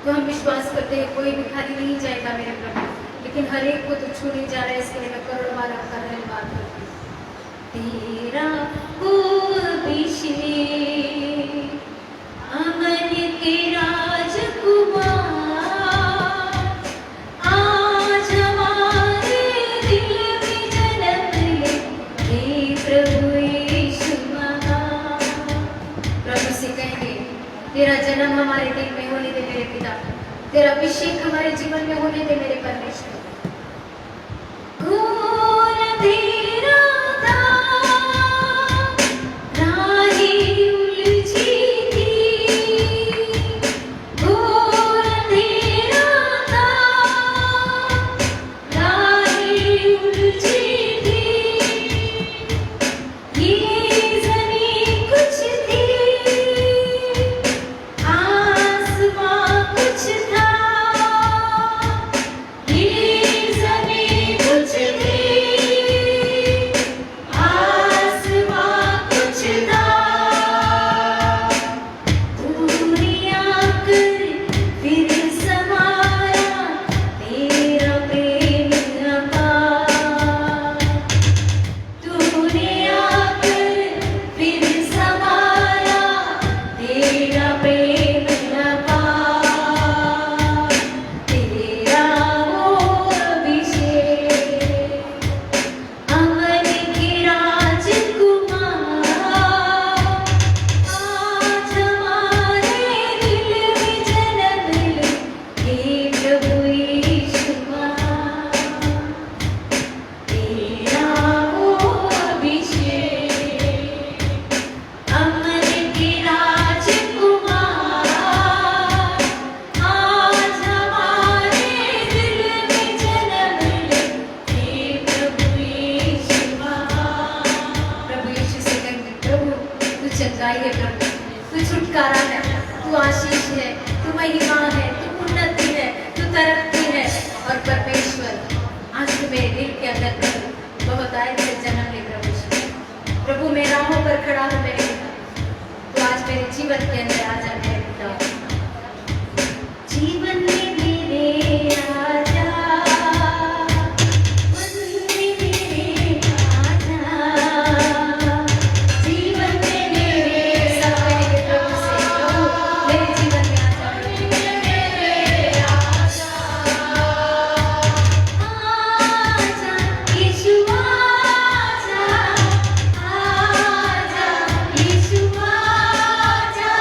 तो हम विश्वास करते हैं कोई भी खाली नहीं जाएगा मेरे प्रभु, लेकिन हर एक को तो छूने जा रहा है। इसके लिए मैं करोड़ बार आपका धन्यवाद करती हूँ। तेरा को अभिषेक अमन के राजकुमार आज हमारे दिल में जन्म ले, हे प्रभु यीशु महान। प्रभु से कहेंगे तेरा जन्म हमारे दिल में होने दे मेरे पिता, तेरा अभिषेक हमारे जीवन में होने दे मेरे परमेश्वर। कौन तेरा था, राही उलझी थी, कौन तेरा था, राही उलझी थी, ये ज़मीं कुछ थी, आसमां कुछ था, ये ज़मीं कुछ थी, आसमां कुछ था, तूने आकर फिर समाया तेरा प्रेम अपार, तूने आकर फिर समाया तेरा प्रेम अपार, तेरा वो अभिषेक अमन के राजकुमार आज हमारे दिल में जन्म ले, हे प्रभु यीशु महान। तेरा वो अभिषेक अमन के राजकुमार आज हमारे दिल में जन्म ले, हे प्रभु यीशु महान। प्रभु यीशु से कहेंगे प्रभु तू चंगाई है, प्रभु तू छुटकारा है, तू आशीष है, तू महिमा है, तू उन्नति है, तू तरक्की है। और परमेश्वर आज तू मेरे दिल के अंदर प्रभु बहुत आए से जन्म ले प्रभु मैं राहों पर खड़ा हूँ मेरे पिता, तो आज मेरे जीवन के अंदर आ जा मेरे पिता, जीवन में मेरे आजा, मन में मेरे आजा, जीवन में मेरे सब कहेंगे प्रभु से प्रभु मेरे जीवन में आजा, आजा यीशु आजा, आजा यीशु आजा,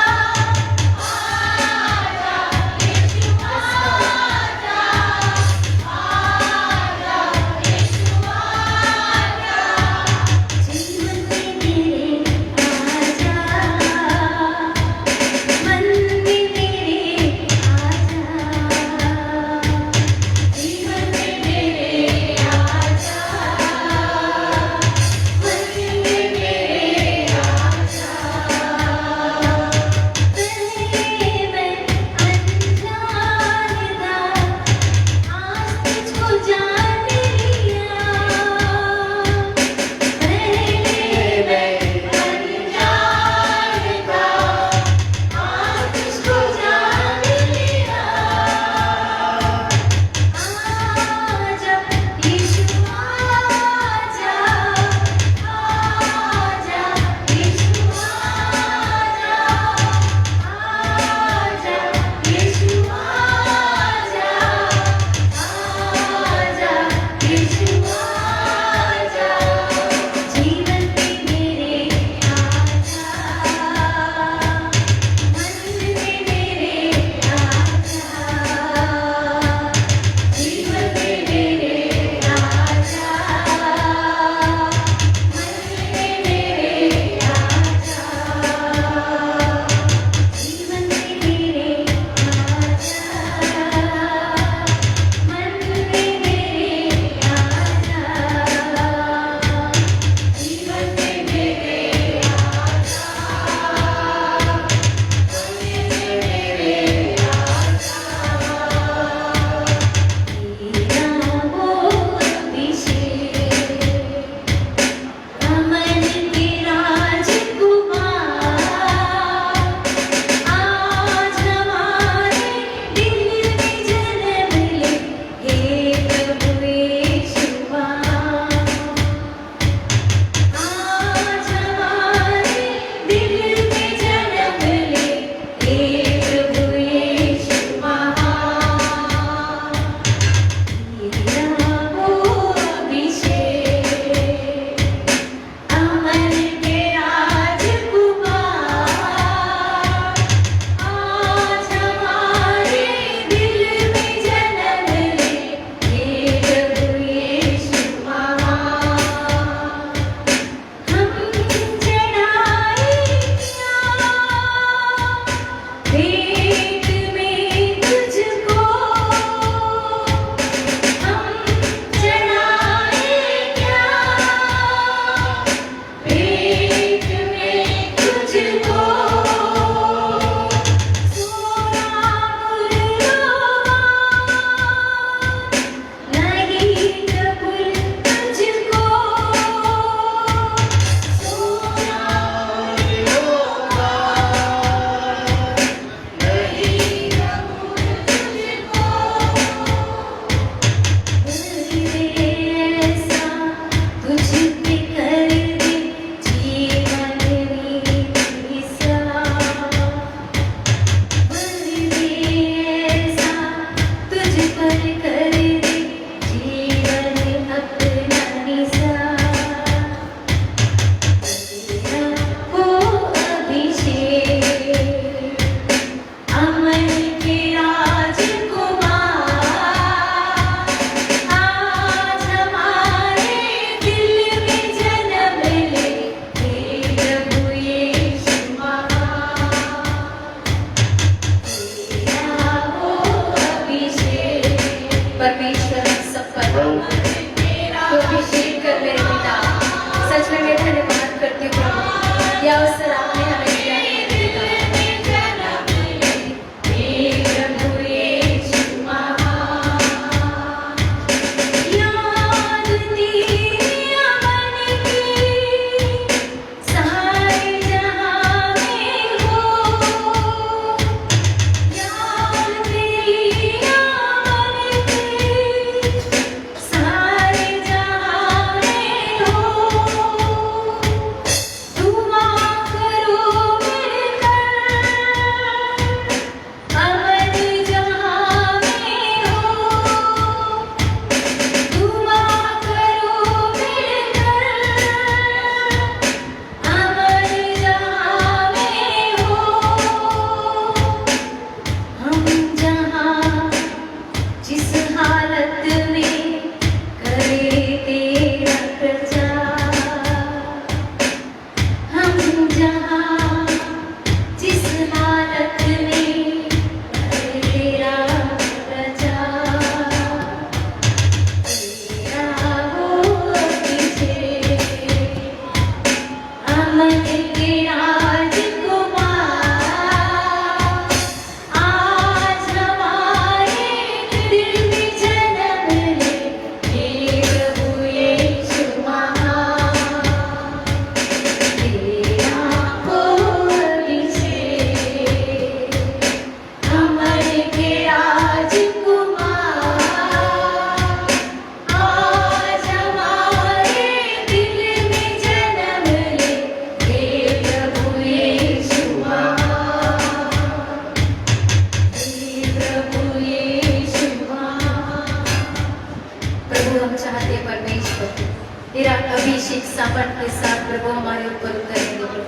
अभिषेक सामर्थ के साथ प्रभु हमारे ऊपर उतरेंगे प्रभु।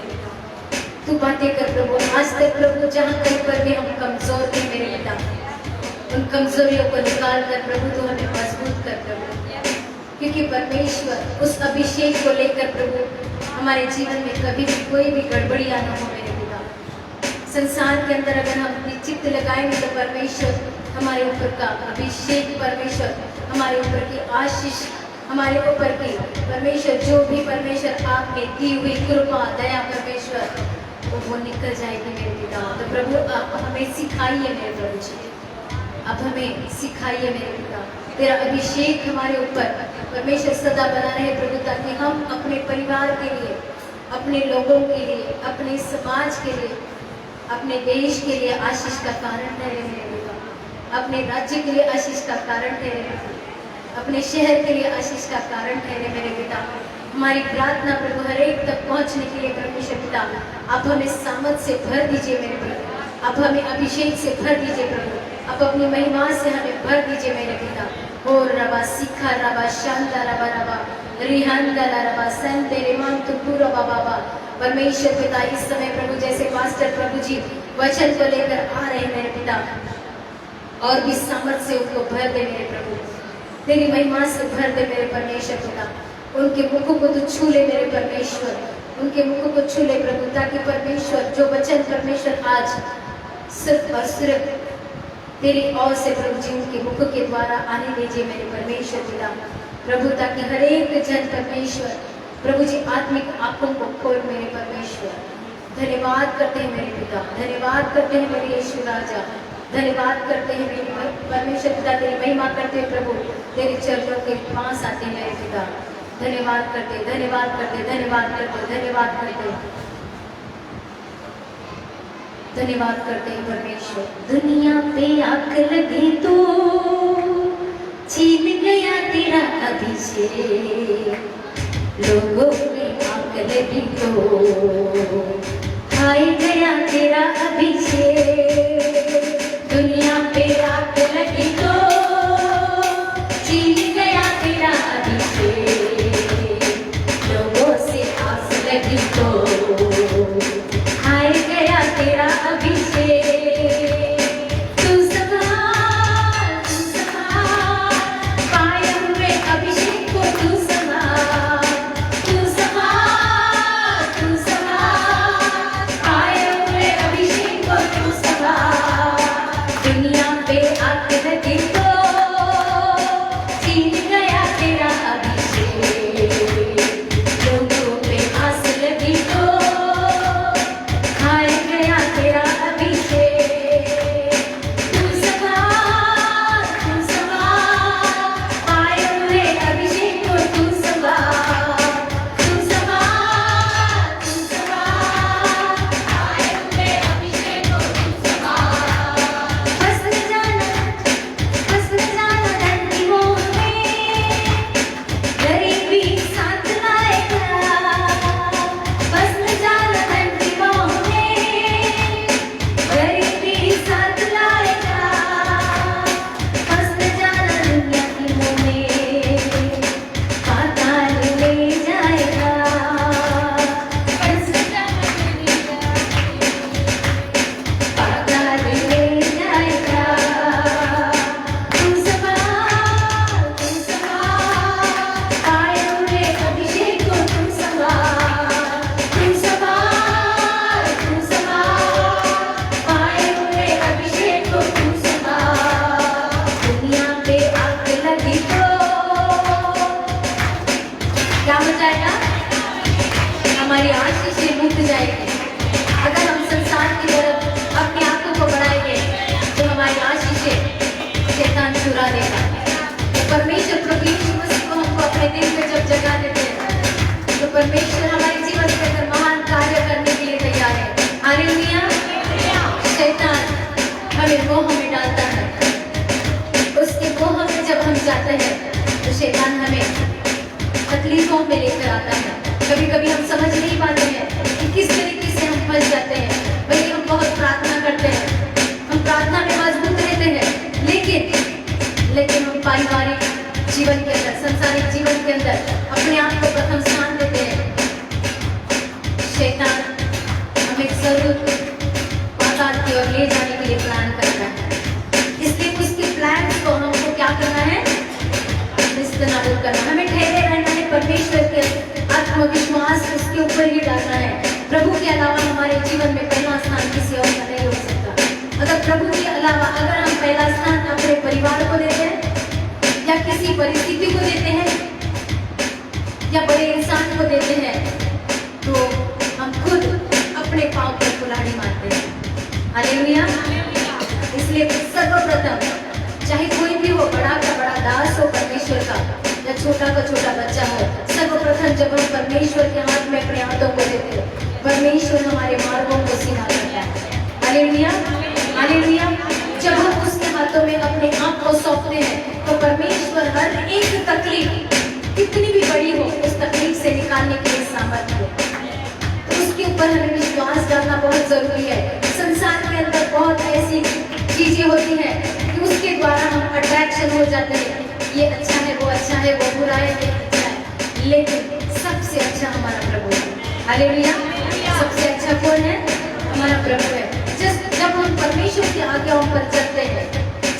तू बातें कर प्रभु। आज तक प्रभु जहाँ कहीं पर भी हम कमजोर थे मेरे पिता, उन कमजोरियों को निकाल कर प्रभु तू हमें मजबूत कर प्रभु, क्योंकि परमेश्वर उस अभिषेक को लेकर प्रभु हमारे जीवन में कभी भी कोई भी गड़बड़ियाँ न हो मेरे पिता। संसार के अंदर अगर हम अपनी चित्त लगाएंगे तो परमेश्वर हमारे ऊपर का अभिषेक, परमेश्वर हमारे ऊपर की आशीष, हमारे ऊपर की परमेश्वर जो भी परमेश्वर आपने दी हुई कृपा दया परमेश्वर वो निकल जाएगी मेरे पिता। तो प्रभु आप हमें सिखाइए मेरे प्रभु जी, आप हमें सिखाइए मेरे पिता। तेरा अभिषेक हमारे ऊपर परमेश्वर सदा बना रहे प्रभु, ताकि हम अपने परिवार के लिए, अपने लोगों के लिए, अपने समाज के लिए, अपने देश के लिए आशीष का कारण ठहरे मेरे पिता, अपने राज्य के लिए आशीष का कारण ठहरे, अपने शहर के लिए आशीष का कारण ठहरे मेरे पिता। हमारी प्रार्थना प्रभु हर एक तक पहुंचने के लिए परमेश्वर पिता आप हमें सामर्थ से भर दीजिए मेरे प्रभु, आप हमें अभिषेक से भर दीजिए प्रभु, आप अपनी महिमा से हमें भर दीजिए मेरे पिता। हो रबा सिखा रबा शांता रबा रबा रिहांदा रबा संते रिमान तुपुरा बाबा। परमेश्वर पिता इस समय प्रभु जैसे पास्टर प्रभु जी वचन को लेकर आ रहे मेरे पिता, और भी सामर्थ से उनको भर दे मेरे प्रभु, तेरी महिमा से भर दे मेरे परमेश्वर पिता। उनके मुखों को तो छू ले मेरे परमेश्वर, उनके मुखों को छू ले प्रभु, ताकि परमेश्वर जो वचन परमेश्वर आज सिर्फ और सिर्फ तेरी ओर से प्रभु जी उनके मुखों के द्वारा आने दीजिए मेरे परमेश्वर पिता प्रभु, ताकि हर एक जन परमेश्वर प्रभु जी आत्मिक आंखों को खोल मेरे परमेश्वर। धन्यवाद करते हैं मेरे पिता, धन्यवाद करते हैं मेरे यीशु राजा, धन्यवाद करते हैं मेरे परमेश्वर पिता, तेरी महिमा करते हैं प्रभु, तेरे चरणों के पास आते हैं मेरे पिता। धन्यवाद करते, धन्यवाद करते, धन्यवाद करते, धन्यवाद करते, धन्यवाद करते हैं परमेश्वर। दुनिया पे आग लगी तो छीन गया तेरा अभिषेक, लोगों में आग लगी तो खाए गया तेरा अभिषेक। दुनिया पे आग लगी तो छीन गया तेरा अभिषेक, लोगों से आस लगी तो खाए गया तेरा अभिषेक। तू संभाल, तू संभाल पाए हुए अभिषेक को, तू संभाल, तू संभाल, तू संभाल पाए हुए अभिषेक को, तू संभाल। दुनिया पे आग लगी तो छीन गया तेरा अभिषेक, लोगों पे आस लगी तो खाए गया तेरा अभिषेक। तू संभाल, तू संभाल पाए हुए अभिषेक को, तू संभाल, तू संभाल, तू संभाल पाए हुए अभिषेक को, तू संभाल। बस न जाना धन्यों में गरीबी साथ लाएगा, बस न जाना धन्यों में गरीबी साथ लाएगा, बस न जाना दुनिया की मोह पाताल ले जाएगा, बस न जाना दुनिया पाताल ले जाएगा। तू संभाल, तू संभाल पाए हुए अभिषेक को, तू संभाल, तू संभाल, तू संभाल पाए हुए अभिषेक को, तू संभाल। दुनिया पे आग लगी तो क्या हो जाएगा? हमारी आशीषें मुक्त जाएगी। अगर हम संसार की तरफ अपनी आंखों को बढ़ाएंगे तो हमारी आशीषें शैतान चुरा देगा। तो परमेश्वर प्रभु यीशु मसीह को हमको अपने दिल में जब जगा देते हैं तो परमेश्वर हमारे जीवन के अंदर महान कार्य करने के लिए तैयार है। हालेलुया। शैतान हमें मोह में डालता है, उसके मोह में जब हम जाते हैं तो शैतान हमें तकलीफों में लेकर आता है। कभी कभी हम समझ नहीं पाते हैं कि किस तरीके से हम फंस जाते हैं। भले हम बहुत प्रार्थना करते हैं, हम प्रार्थना में मजबूत रहते हैं, लेकिन हम पारिवारिक आत्मविश्वास उसके ऊपर ही डालना है। प्रभु के अलावा हमारे जीवन में पहला स्थान किसी और का नहीं हो सकता। अगर प्रभु के अलावा अगर हम पहला स्थान अपने परिवार को देते हैं या किसी परिस्थिति को देते हैं या बड़े इंसान को देते हैं तो हम खुद अपने पांव पर कुल्हाड़ी मारते हैं। हालेलुया। इसलिए सर्वप्रथम चाहे कोई भी हो, बड़ा का बड़ा दास हो परमेश्वर का या छोटा का छोटा बच्चा हो, सर्वप्रथम जब हम परमेश्वर के हाथ में अपने हाथों को देते हैं, परमेश्वर हमारे मार्गों को सीधा करता है। Hallelujah, hallelujah. जब हम उसके हाथों में अपने आप को सौंपते हैं तो परमेश्वर हर एक तकलीफ कितनी भी बड़ी हो उस तकलीफ से निकालने के लिए सामर्थ्य है। तो उसके ऊपर हमें विश्वास करना बहुत जरूरी है। संसार के अंदर बहुत ऐसी चीजें होती हैं कि उसके द्वारा हम अट्रैक्शन हो जाते हैं, ये अच्छा है, वो अच्छा है, वो बुरा है, ये अच्छा है, लेकिन सबसे अच्छा हमारा प्रभु है। हालेलुया। सबसे अच्छा कौन है? हमारा प्रभु है। जब हम परमेश्वर की आज्ञाओं पर चलते हैं,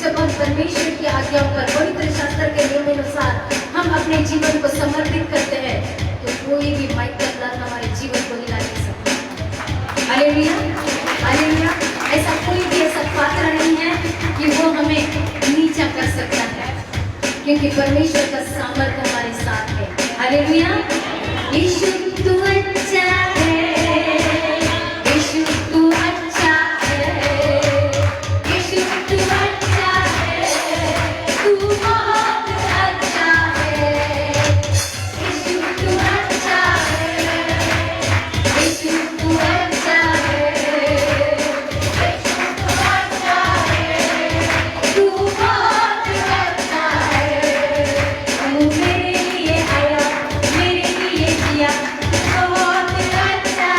जब हम परमेश्वर की आज्ञाओं पर पवित्र शास्त्र के नियम अनुसार हम अपने जीवन को समर्पित करते हैं तो कोई भी माइकल दास हमारे जीवन को हिला नहीं सकता। Hallelujah, hallelujah. ऐसा कोई भी ऐसा पात्र नहीं है कि वो हमें नीचा कर सकता है, क्योंकि परमेश्वर का सामर्थ्य हमारे साथ है। हालेलुया। यीशु तू अच्छा है, यीशु तू अच्छा है, यीशु तू अच्छा है, तू बहुत अच्छा है, यीशु तू अच्छा है, यीशु तू अच्छा है, तू बहुत अच्छा है, तू मेरे लिए आया, मेरे लिए जिया, बहुत अच्छा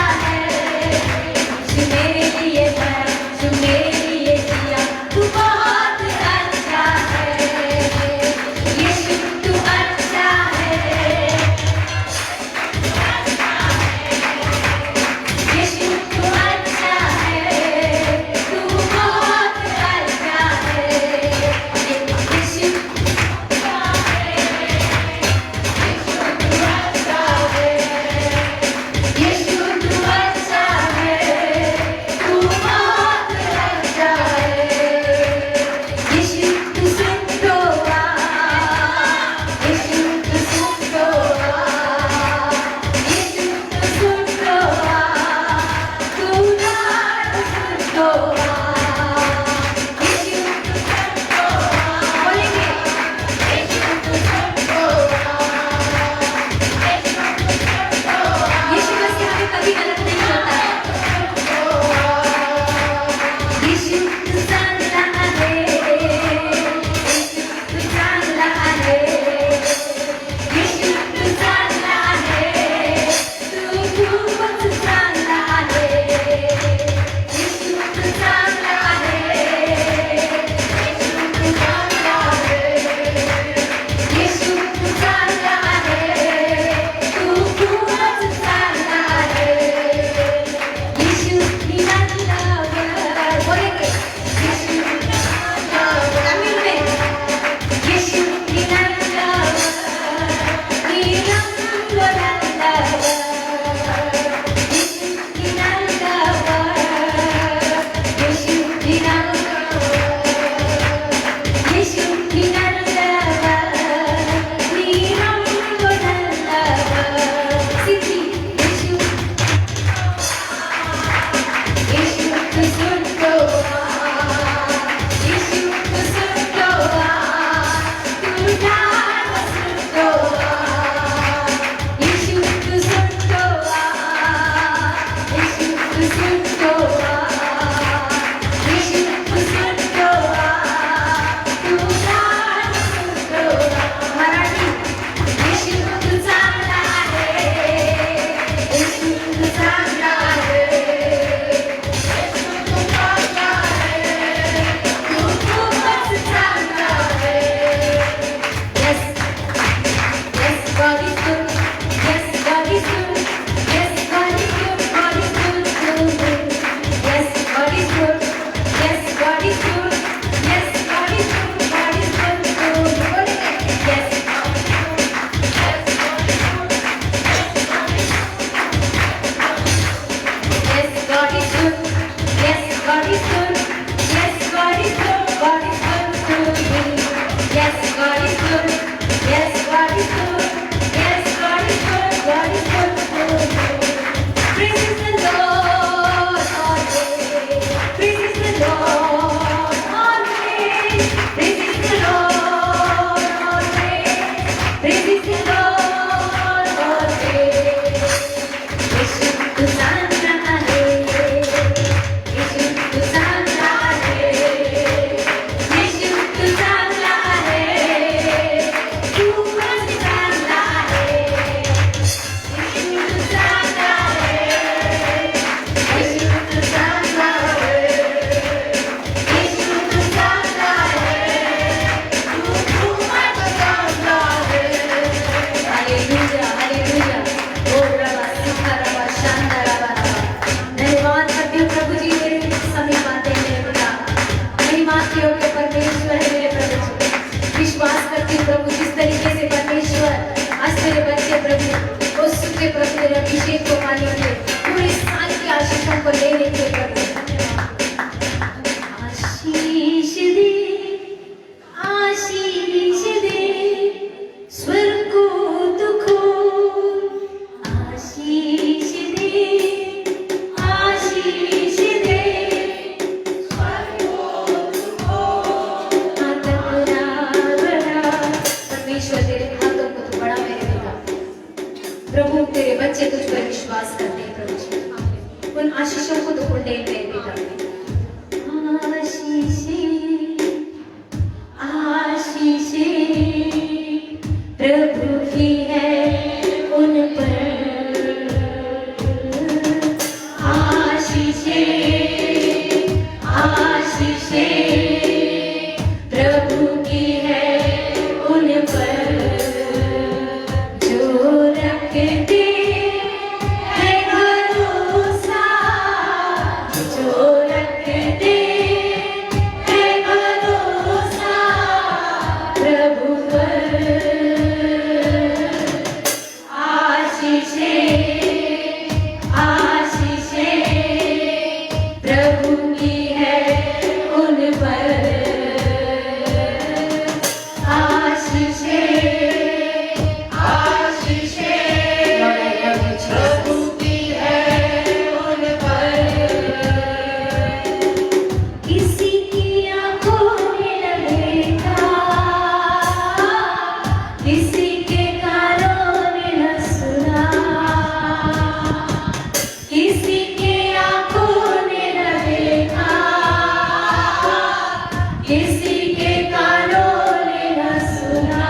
Praise the Lord, always. Praise the Lord, always. यीशु तू चांगला आहे. यीशु तू चांगला आहे. यीशु तू चांगला आहे. तू माझी चांगला आहे. यीशु तू चांगला आहे. यीशु तू चांगला आहे. यीशु तू चांगला आहे. तू माझा चांगला आहे. Hallelujah, hallelujah. ओ रबा सिखा रबा शांता रबा रबा. धन्यवाद करती हूँ प्रभु जी मेरे समीप आते हैं मेरे पिता. महिमा के योग्य परमेश्वर है मेरे प्रभु जी. विश्वास करती हूँ प्रभु जिस तरीके से परमेश्वर आज तेरे बच्चे प्रभु उस सूखे प्रभु तेरे अभिषेक को पाने के पूरे साल की आशीषों को लेने के प्रभु आशीष दे, आशीष दे, स्वर्ग को तू खोल. आशीष दे, आशीष दे, स्वर्ग को तू खोल. हाथ बड़ा बड़ा परमेश्वर तेरे हाथों को तू बड़ा मेरे पिता. प्रभु तेरे बच्चे तुझ पर विश्वास करते हैं प्रभु जी. उन आशीषों को तू ले मेरे पिता. आशीषें प्रभु की है उन पर. आशीषें, आशीषें प्रभु की है उन पर जो रखते हैं भरोसा. जो रखते हैं भरोसा प्रभु पर. आशीषें, आशीषें प्रभु की है उन पर. आशीषें, आशीषें प्रभु की है उन पर. किसी की आंखों ने न देखा, किसी के कानों ने न सुना. किसी के आंखों ने न देखा, किसी के कानों ने न सुना.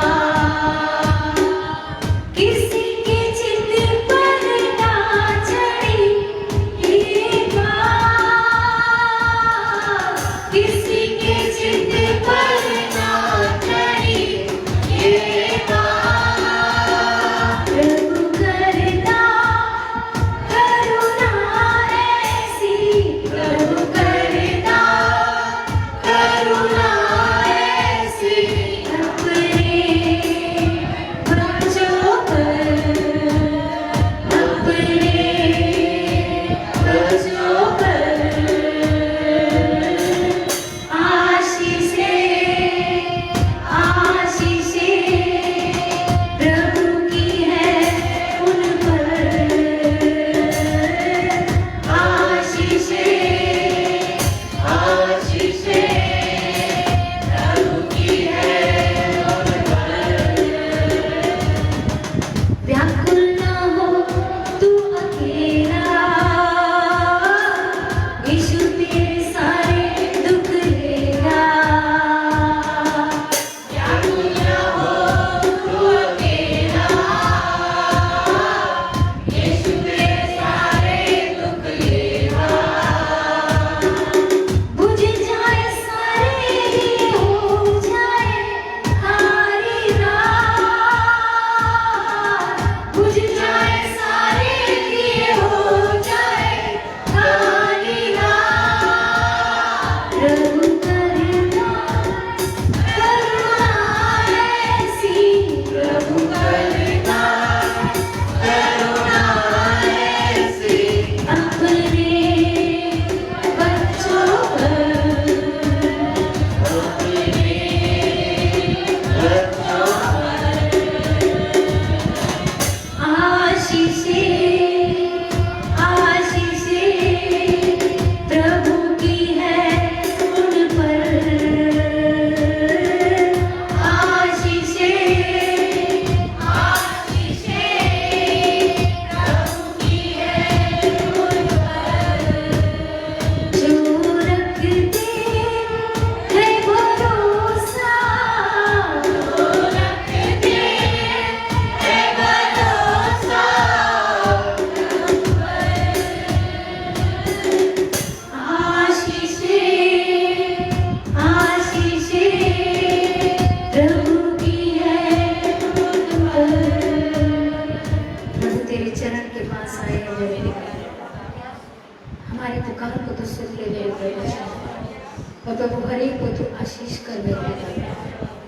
किसी के चित्त पर ना चढ़ी ये बात. किसी के चित्त पर ना चढ़ी ये बात. प्रभु करता करुणा ऐसी. प्रभु करता करुणा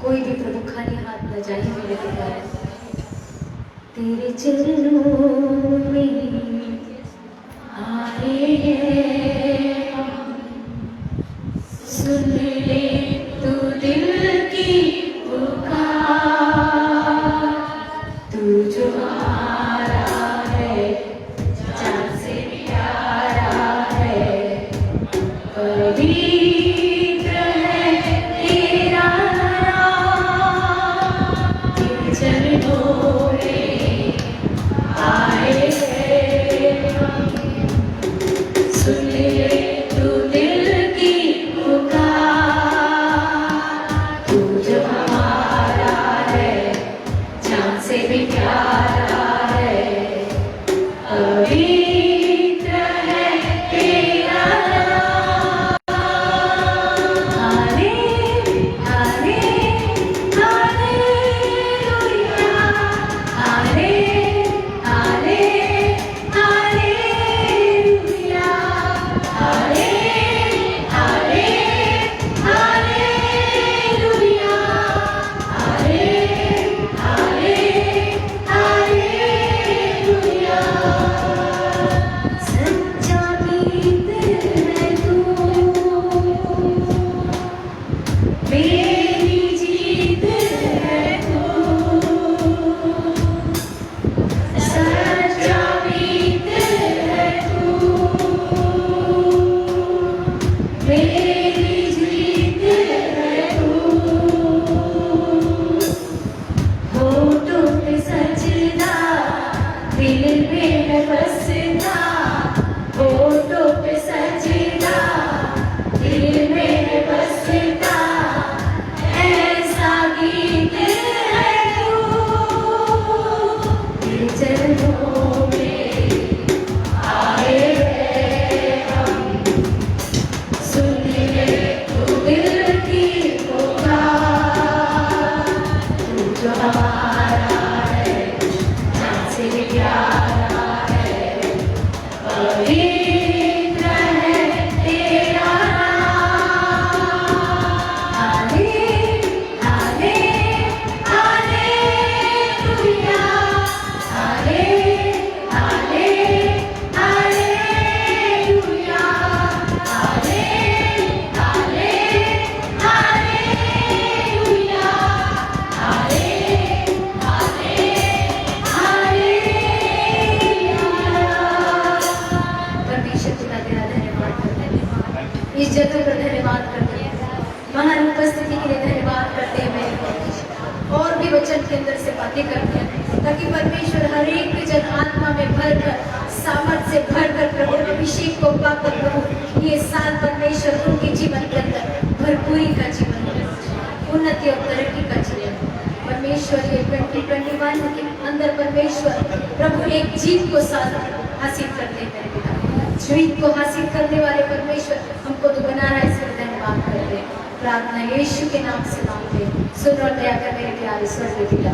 कोई भी प्रभु खाली हाथ न जाए मेरे पिता। तेरे चरणों में आए हैं हम, सुन ले तू दिल की पुकार, तू जो हमारा है जान से प्यारा है, पवित्र है तेरा नाम, तेरे चरणों में आए हैं हम, सुन ले तू दिल की पुकार, तू जो हमारा है जान से भी प्यारा है, पवित्र है तेरा नाम। हाले हाले हालेलुया, हाले हाले हालेलुया, हाले हाले हालेलुया, हाले हाले हालेलुया। सच्चा गीत है तू, मेरी जीत है तू, सच्चा गीत है तू, मेरी जीत है तू, होठों पे सजदा दिल में है बसदा, होठों पे सजदा दिल में है बसदा, ऐसा गीत है तू, तेरे चरणों में आए हैं हम, सुन ले तू दिल की पुकार, तू जो हमारा है जान से भी प्यारा है, पवित्र है तेरा नाम। हाले हाले हालेलुया, हाले हाले हालेलुया, हाले हाले हालेलुया, हाले हाले हालेलुया। परमेश्वर पिता तेरा धन्यवाद करते हैं, इस जगह पर धन्यवाद करते हैं, महान उपस्थिति के लिए धन्यवाद करते हैं मेरे परमेश्वर। और भी वचन के अंदर से बातें करते हैं ताकि परमेश्वर हर एक जन आत्मा में भरकर सामर्थ से भरकर प्रभु अभिषेक को पाकर प्रभु ये साल परमेश्वर उनके जीवन के अंदर भरपूरी का जीवन, उन्नति और तरक्की का जीवन परमेश्वर ये 2021 के अंदर परमेश्वर प्रभु एक जीत को साथ हासिल करते हैं मेरे पिता। जीत को हासिल करने वाले परमेश्वर हमको दोबारा इसलिए धन्यवाद करते हैं। प्रार्थना यीशु के नाम से मांगते हैं, सुन और दया कर मेरे प्यारे स्वर्गीय पिता।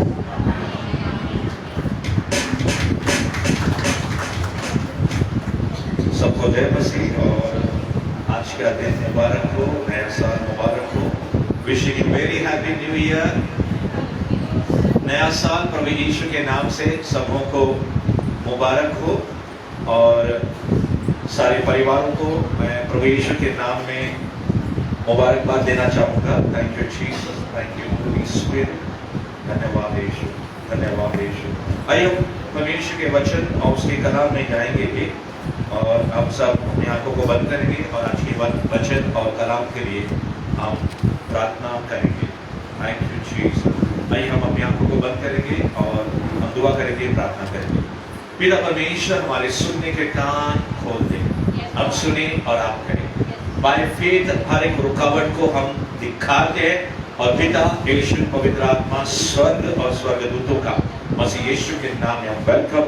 सबको जय मसीह। और आज का दिन मुबारक हो, नया साल मुबारक हो। Wishing you very happy new year. नया साल प्रभु यीशु के नाम से सबों को मुबारक हो और सारे परिवारों को मैं प्रभु यीशु के नाम में मुबारकबाद देना चाहूँगा। Thank you Jesus, thank you Holi spirit. धन्यवाद यीशु, धन्यवाद यीशु। आइए हम परमेश्वर के वचन और उसके कलाम में जाएंगे भी, और आप सब अपनी आंखों को बंद करेंगे और आज के वचन और कलाम के लिए हम प्रार्थना करेंगे। Thank you Jesus. आइए हम अपनी आंखों को बंद करेंगे और हम दुआ करेंगे, प्रार्थना करेंगे। पिता परमेश्वर हमारे सुनने के कान खोल दे, अब सुने और आप करें। बाय फेथ हर एक रुकावट को हम दिखाते हैं और पिता यीशु पवित्र आत्मा स्वर्ग और स्वर्गदूतों का मसीह यीशु के नाम में हम वेलकम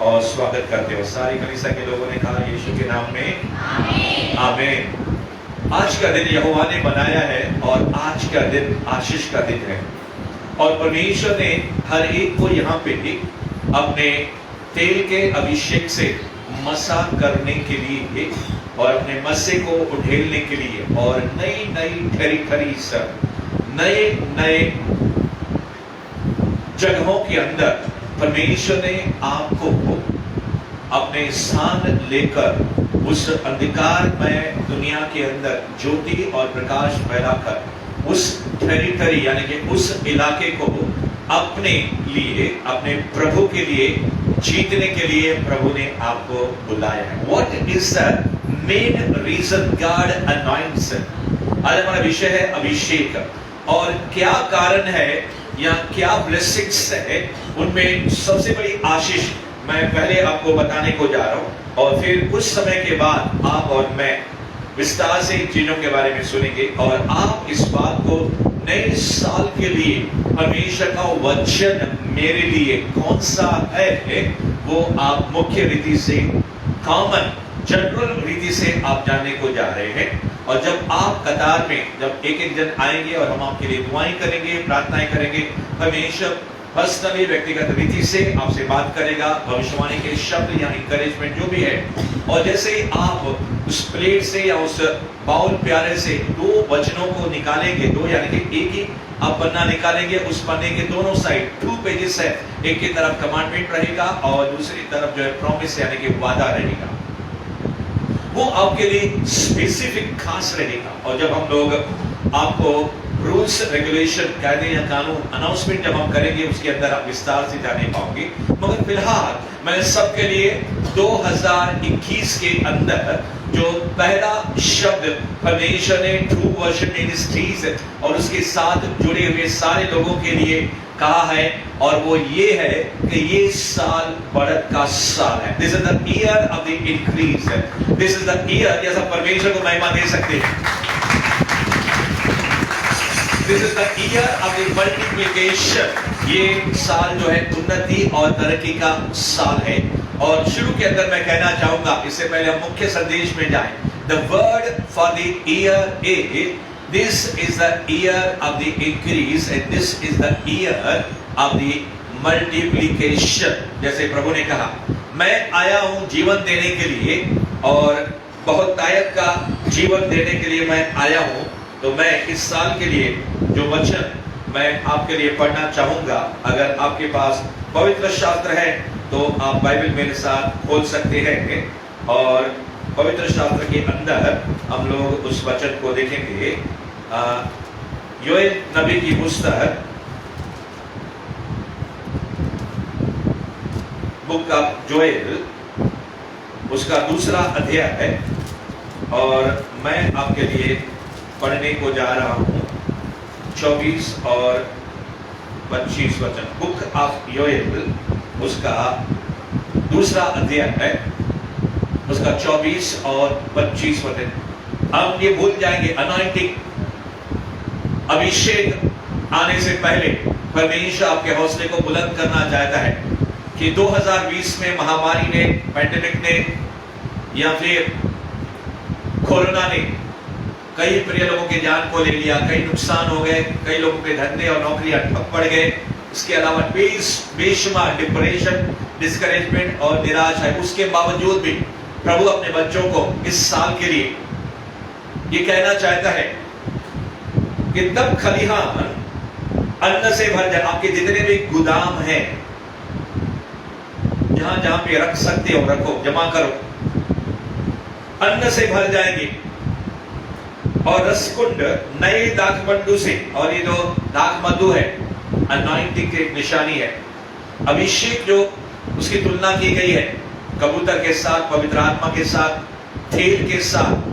और स्वागत करते हैं। सारी कलीसिया के लोगों ने कहा यीशु के नाम में आमीन। आमीन। आज का दिन यहोवा ने बनाया है और आज का दिन आशीष का दिन है और परमेश्वर ने हर एक को यहाँ पे अपने तेल के अभिषेक से मसा करने के लिए और अपने मस्से को उठेलने के लिए और नई नई खरी खरी नए नए जगहों के अंदर परमेश्वर ने आपको अपने स्थान लेकर उस अंधकारमय दुनिया के अंदर ज्योति और प्रकाश फैलाकर उस टेरिटरी यानी कि उस इलाके को अपने लिए, अपने प्रभु के लिए जीतने के लिए प्रभु ने आपको बुलाया है। What is the main reason God anoints? आज हमारा विषय है अभिषेक, और क्या कारण है या क्या ब्लेसिंग्स है, उनमें सबसे बड़ी आशीष मैं पहले आपको बताने को जा रहा हूं, और फिर कुछ समय के बाद आप और मैं विस्तार से इन चीजों के बारे में सुनेंगे, और आप इस बात को नए साल के लिए परमेश्वर का वचन मेरे लिए कौन सा है वो आप मुख्य रीति से, कॉमन जनरल रीति से आप जानने को जा रहे हैं। और जब आप कतार में जब एक एक जन आएंगे और हम आपके लिए दुआएं करेंगे, प्रार्थनाएं करेंगे, परमेश्वर पर्सनली व्यक्तिगत रीति से आपसे बात करेगा, भविष्यवाणी के शब्द या इंकरेजमेंट जो भी है। और जैसे ही आप उस प्लेट से या उस बाउल प्यारे से दो वचनों को निकालेंगे, दो यानी कि एक ही आप पन्ना निकालेंगे, उस पन्ने के दोनों साइड 2 पेजेस है, एक की तरफ कमांडमेंट रहेगा और दूसरी तरफ जो है प्रॉमिस यानी कि वादा रहेगा, वो आपके लिए स्पेसिफिक खास रहेगा। और जब हम लोग आपको रूल्स रेगुलेशन कायदे या कानून अनाउंसमेंट जब हम करेंगे, उसके अंदर आप विस्तार से जाने पाओगे। मगर फिलहाल मैंने सबके लिए 2021 के अंदर जो पहला शब्द परमेश्वर ने ट्रू वर्शन मिनिस्ट्रीज और उसके साथ जुड़े हुए सारे लोगों के लिए कहा है, और वो ये है कि ये साल बढ़त का साल है। This is the year of the increase, this is the year, जैसा परमेश्वर को महिमा दे सकते हैं, this is the year of the multiplication. ये साल जो है उन्नति और तरक्की का साल है। और शुरू के अंदर मैं कहना चाहूंगा, इससे पहले हम मुख्य संदेश में जाएं, the word for the year is this is the year of the increase and this is the year of the multiplication। जैसे प्रभु ने कहा, मैं आया हूं जीवन देने के लिए और बहुतायत का जीवन देने के लिए मैं आया हूं। तो मैं इस साल के लिए जो वचन मैं आपके लिए पढ़ना चाहूंगा, अगर आपके पास पवित्र शास्त्र है तो आप बाइबल मेरे साथ खोल सकते हैं, और पवित्र शास्त्र के अंदर हम लोग उस वचन को देखेंगे। योएल नबी की पुस्तक, बुक ऑफ जोएल, उसका 2रा अध्याय है, और मैं आपके लिए पढ़ने को जा रहा हूं 24 और 25 वचन। बुक ऑफ योएल उसका 2रा अध्याय है, उसका 24 और 25 वचन। आप ये भूल जाएंगे, अनॉइंटिंग अभिषेक आने से पहले परमेश्वर आपके हौसले को बुलंद करना चाहता है कि 2020 में महामारी ने, पैंडेमिक ने या फिर कोरोना ने कई प्रिय लोगों की जान को ले लिया, कई नुकसान हो गए, कई लोगों के धंधे और नौकरियां ठप पड़ गए। इसके अलावा बेशुमार डिप्रेशन, डिस्करेजमेंट और निराश है। उसके बावजूद भी प्रभु अपने बच्चों को इस साल के लिए ये कहना चाहता है कि तब खलिहान अन्न से भर जाए। आपके जितने भी गोदाम हैं, जहां जहां पे रख सकते हो रखो, जमा करो, अन्न से भर जाएंगे। और रसकुंड नए दाखमधु से, और ये जो दाखमधु है अनॉइंटिंग की एक निशानी है। अभिषेक जो उसकी तुलना की गई है कबूतर के साथ, पवित्र आत्मा के साथ, तेल के साथ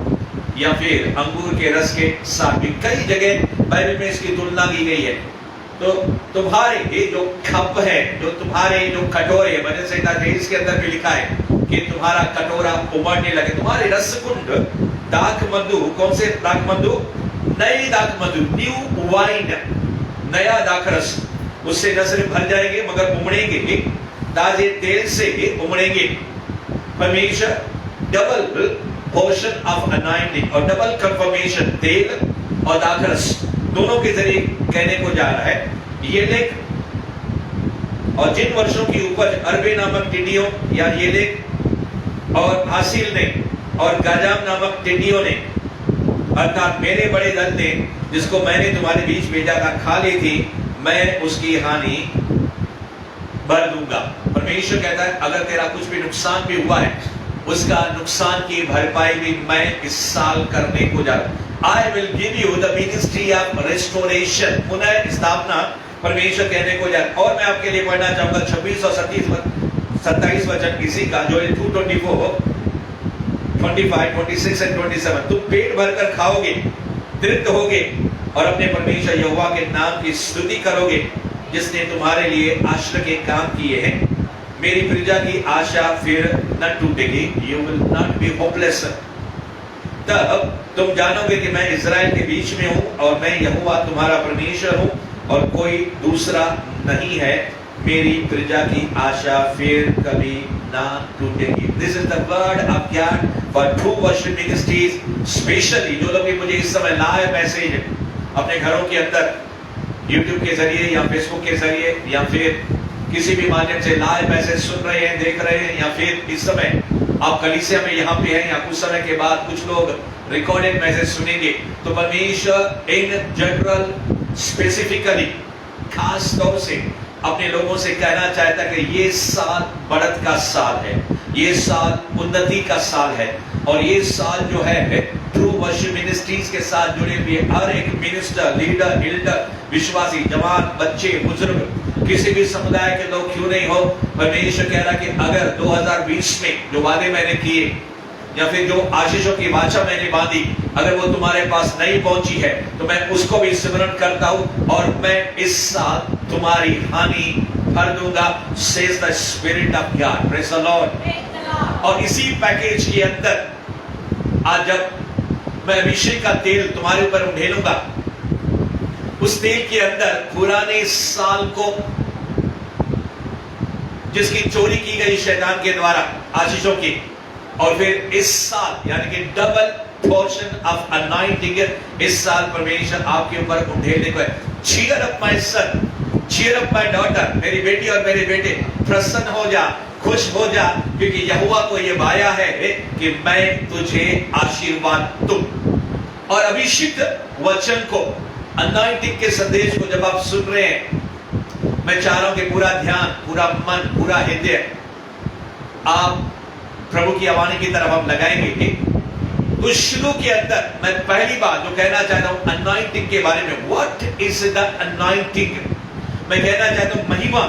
या फिर अंगूर के रस के साथ भी कई जगह बाइबल में इसकी तुलना की गई है। तो तुम्हारे ये जो कप है, जो तुम्हारे जो कटोरे, भजन संहिता 23 के अंदर भी लिखा है कि तुम्हारा कटोरा उमड़ने लगे। तुम्हारे रसकुंड दाखमधु, कौन से दाखमधु? नई दाखमधु, न्यू वाइन, नया दाखरस, उससे न सिर्फ भर जाएंगे मगर उमड़ेंगे, ताजे तेल से उमड़ेंगे। परमेश्वर डबल पोर्शन ऑफ अनॉइंटिंग और डबल कंफर्मेशन, तेल और दाखरस दोनों के जरिए कहने को जा रहा है। ये लेख और जिन वर्षों की उपज अरबे नामक टिड्डियों या ये लेख और हासिल ने और गाजाम नामक टिड्डियों ने, अर्थात मेरे बड़े दल ने जिसको मैंने तुम्हारे बीच भेजा था खा ली थी, मैं उसकी हानि भर दूंगा। परमेश्वर कहता है अगर तेरा कुछ भी नुकसान भी हुआ है, उसका नुकसान की भरपाई भी मैं इस साल करने को जा रहा हूं। I will give you the ministry of restoration, पुनः स्थापना परमेश्वर कहने को जा रहा है। और मैं आपके लिए पढ़ना चाहूंगा 26 और 27 वचन इसी का, जो 2:24, 25, 26 और 27। तुम पेट भरकर खाओगे, तृप्त होगे और अपने परमेश्वर यहोवा के नाम की स्तुति करोगे, जिसने तुम्हारे लिए आश्रय के काम किए हैं। मेरी प्रजा की आशा फिर न टूटेगी, you will not be hopeless. तब तुम जानोगे कि मैं इज़राइल के बीच में हूं और मैं यहोवा तुम्हारा परमेश्वर हूं और कोई दूसरा नहीं है। मेरी प्रजा की आशा फिर कभी ना टूटेगी। This is the word of God for true worship ministries, especially जो लोग मुझे इस समय लाइव मैसेज अपने घरों के अंदर YouTube के जरिए या Facebook के जरिए या फिर किसी भी माध्यम से लाइव मैसेज सुन रहे हैं, देख रहे हैं, या फिर इस समय आप कलीसिया में यहाँ पे हैं, या कुछ समय के बाद कुछ लोग रिकॉर्डेड मैसेज सुनेंगे, तो परमेश्वर इन जनरल स्पेसिफिकली खास तौर से अपने लोगों से कहना चाहता है कि ये साल बढ़त का साल है, ये साल उन्नति का साल है, और ये साल जो है ट्रू वर्शिप मिनिस्ट्रीज के साथ जुड़े हुए हर एक मिनिस्टर, लीडर, एल्डर, विश्वासी, जवान, बच्चे, बुजुर्ग, किसी भी समुदाय के लोग क्यों नहीं हो, परमेश्वर कह रहा कि अगर 2020 में जो वादे मैंने किए या फिर जो आशीषों की वाचा मैंने बांधी, अगर वो तुम्हारे पास नहीं पहुंची है तो मैं उसको भी स्मरण करता हूं और मैं इस साल तुम्हारी हानि भर दूंगा, says the spirit of God. Praise the Lord. और इसी पैकेज के अंदर आज जब मैं अभिषेक का तेल तुम्हारे ऊपर उंडेलूंगा, उस तेल के अंदर पुराने साल को जिसकी चोरी की गई शैतान के द्वारा आशीषों की, और फिर इस साल यानी कि डबल पोर्शन ऑफ अनॉइंटिंग इस साल परमेश्वर आपके ऊपर उंडेलने को है। Cheer up my son, cheer up my daughter, मेरी बेटी और मेरे बेटे प्रसन्न हो जा, खुश हो जा, क्योंकि यहोवा को यह वाया है कि मैं तुझे आशीर्वाद दूं। और अभिषिक्त वचन को, अनॉइंटिंग के संदेश को जब आप सुन रहे हैं, मैं चाह रहा हूं कि पूरा ध्यान, पूरा मन, पूरा हृदय आप प्रभु की आवाज़ की तरफ हम लगाएंगे। तो शुरू के अंदर मैं पहली बात जो कहना चाहता हूं अनॉइंटिंग के बारे में, व्हाट इज द अनॉइंटिंग। मैं कहना चाहता हूं महिमा,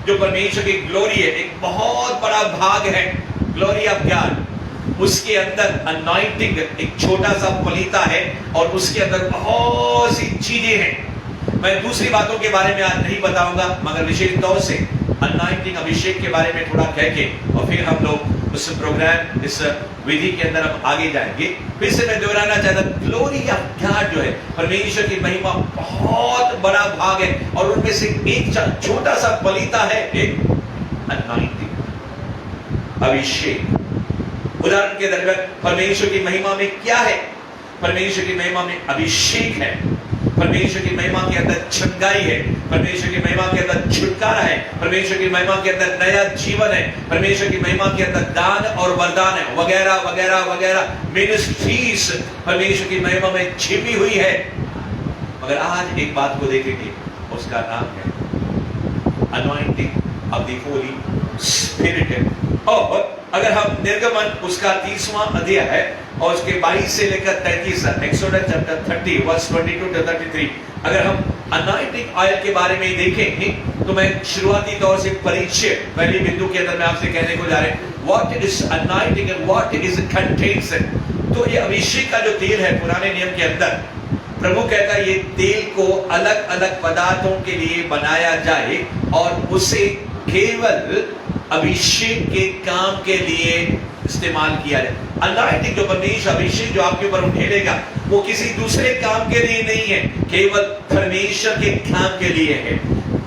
जो परमेश्वर की ग्लोरी है, एक बहुत बड़ा भाग है ग्लोरी ऑफ गॉड, उसके अंदर अनॉइंटिंग एक छोटा सा फलीता है और उसके अंदर बहुत सी चीजें हैं। मैं दूसरी बातों के बारे में आज नहीं बताऊंगा, मगर विशेष तौर से अनॉइंटिंग अभिषेक के बारे में थोड़ा कह के और फिर हम लोग उस प्रोग्राम, इस विधि के अंदर हम आगे जाएंगे। फिर से मैं दोहराना चाहता हूं, ग्लोरी ऑफ गॉड जो है, परमेश्वर की महिमा बहुत बड़ा भाग है और उनमें से एक छोटा सा फलीता है एक अनॉइंटिंग, अभिषेक। उदाहरण के दरमियान परमेश्वर की महिमा में क्या है? परमेश्वर की महिमा में अभिषेक है, परमेश्वर की महिमा के अंदर छंगाई है, परमेश्वर की महिमा के अंदर छुटकारा है, परमेश्वर की महिमा के अंदर नया जीवन है, परमेश्वर की महिमा के अंदर दान और वरदान है, वगैरह वगैरह वगैरह मिनिस्ट्रीज परमेश्वर की महिमा में छिपी हुई है। मगर आज एक बात को देखेंगे, उसका नाम है anointing of the Holy spirit. और अगर हम निर्गमन उसका 30वां अध्याय है और उसके 22 से लेकर 33 तक, एक्सोडस चैप्टर 30 वर्स 22 to 33, अगर हम अनॉइंटिंग ऑयल के बारे में देखेंगे तो मैं शुरुआती तौर से परिचय पहली बिंदु के अंदर मैं आपसे कहने को जा रहे हैं, what is anointing and what is contains. तो ये अभिषेक का जो तेल है पुराने नियम के अंदर, प्रभु कहता है ये तेल को अलग अलग पदार्थों के लिए बनाया जाए और उसे केवल अभिषेक के काम के लिए इस्तेमाल किया जाए। अनॉइंटिंग जो परमेश्वर अभिषेक जो आपके ऊपर उठेलेगा वो किसी दूसरे काम के लिए नहीं है, केवल परमेश्वर के काम के लिए है।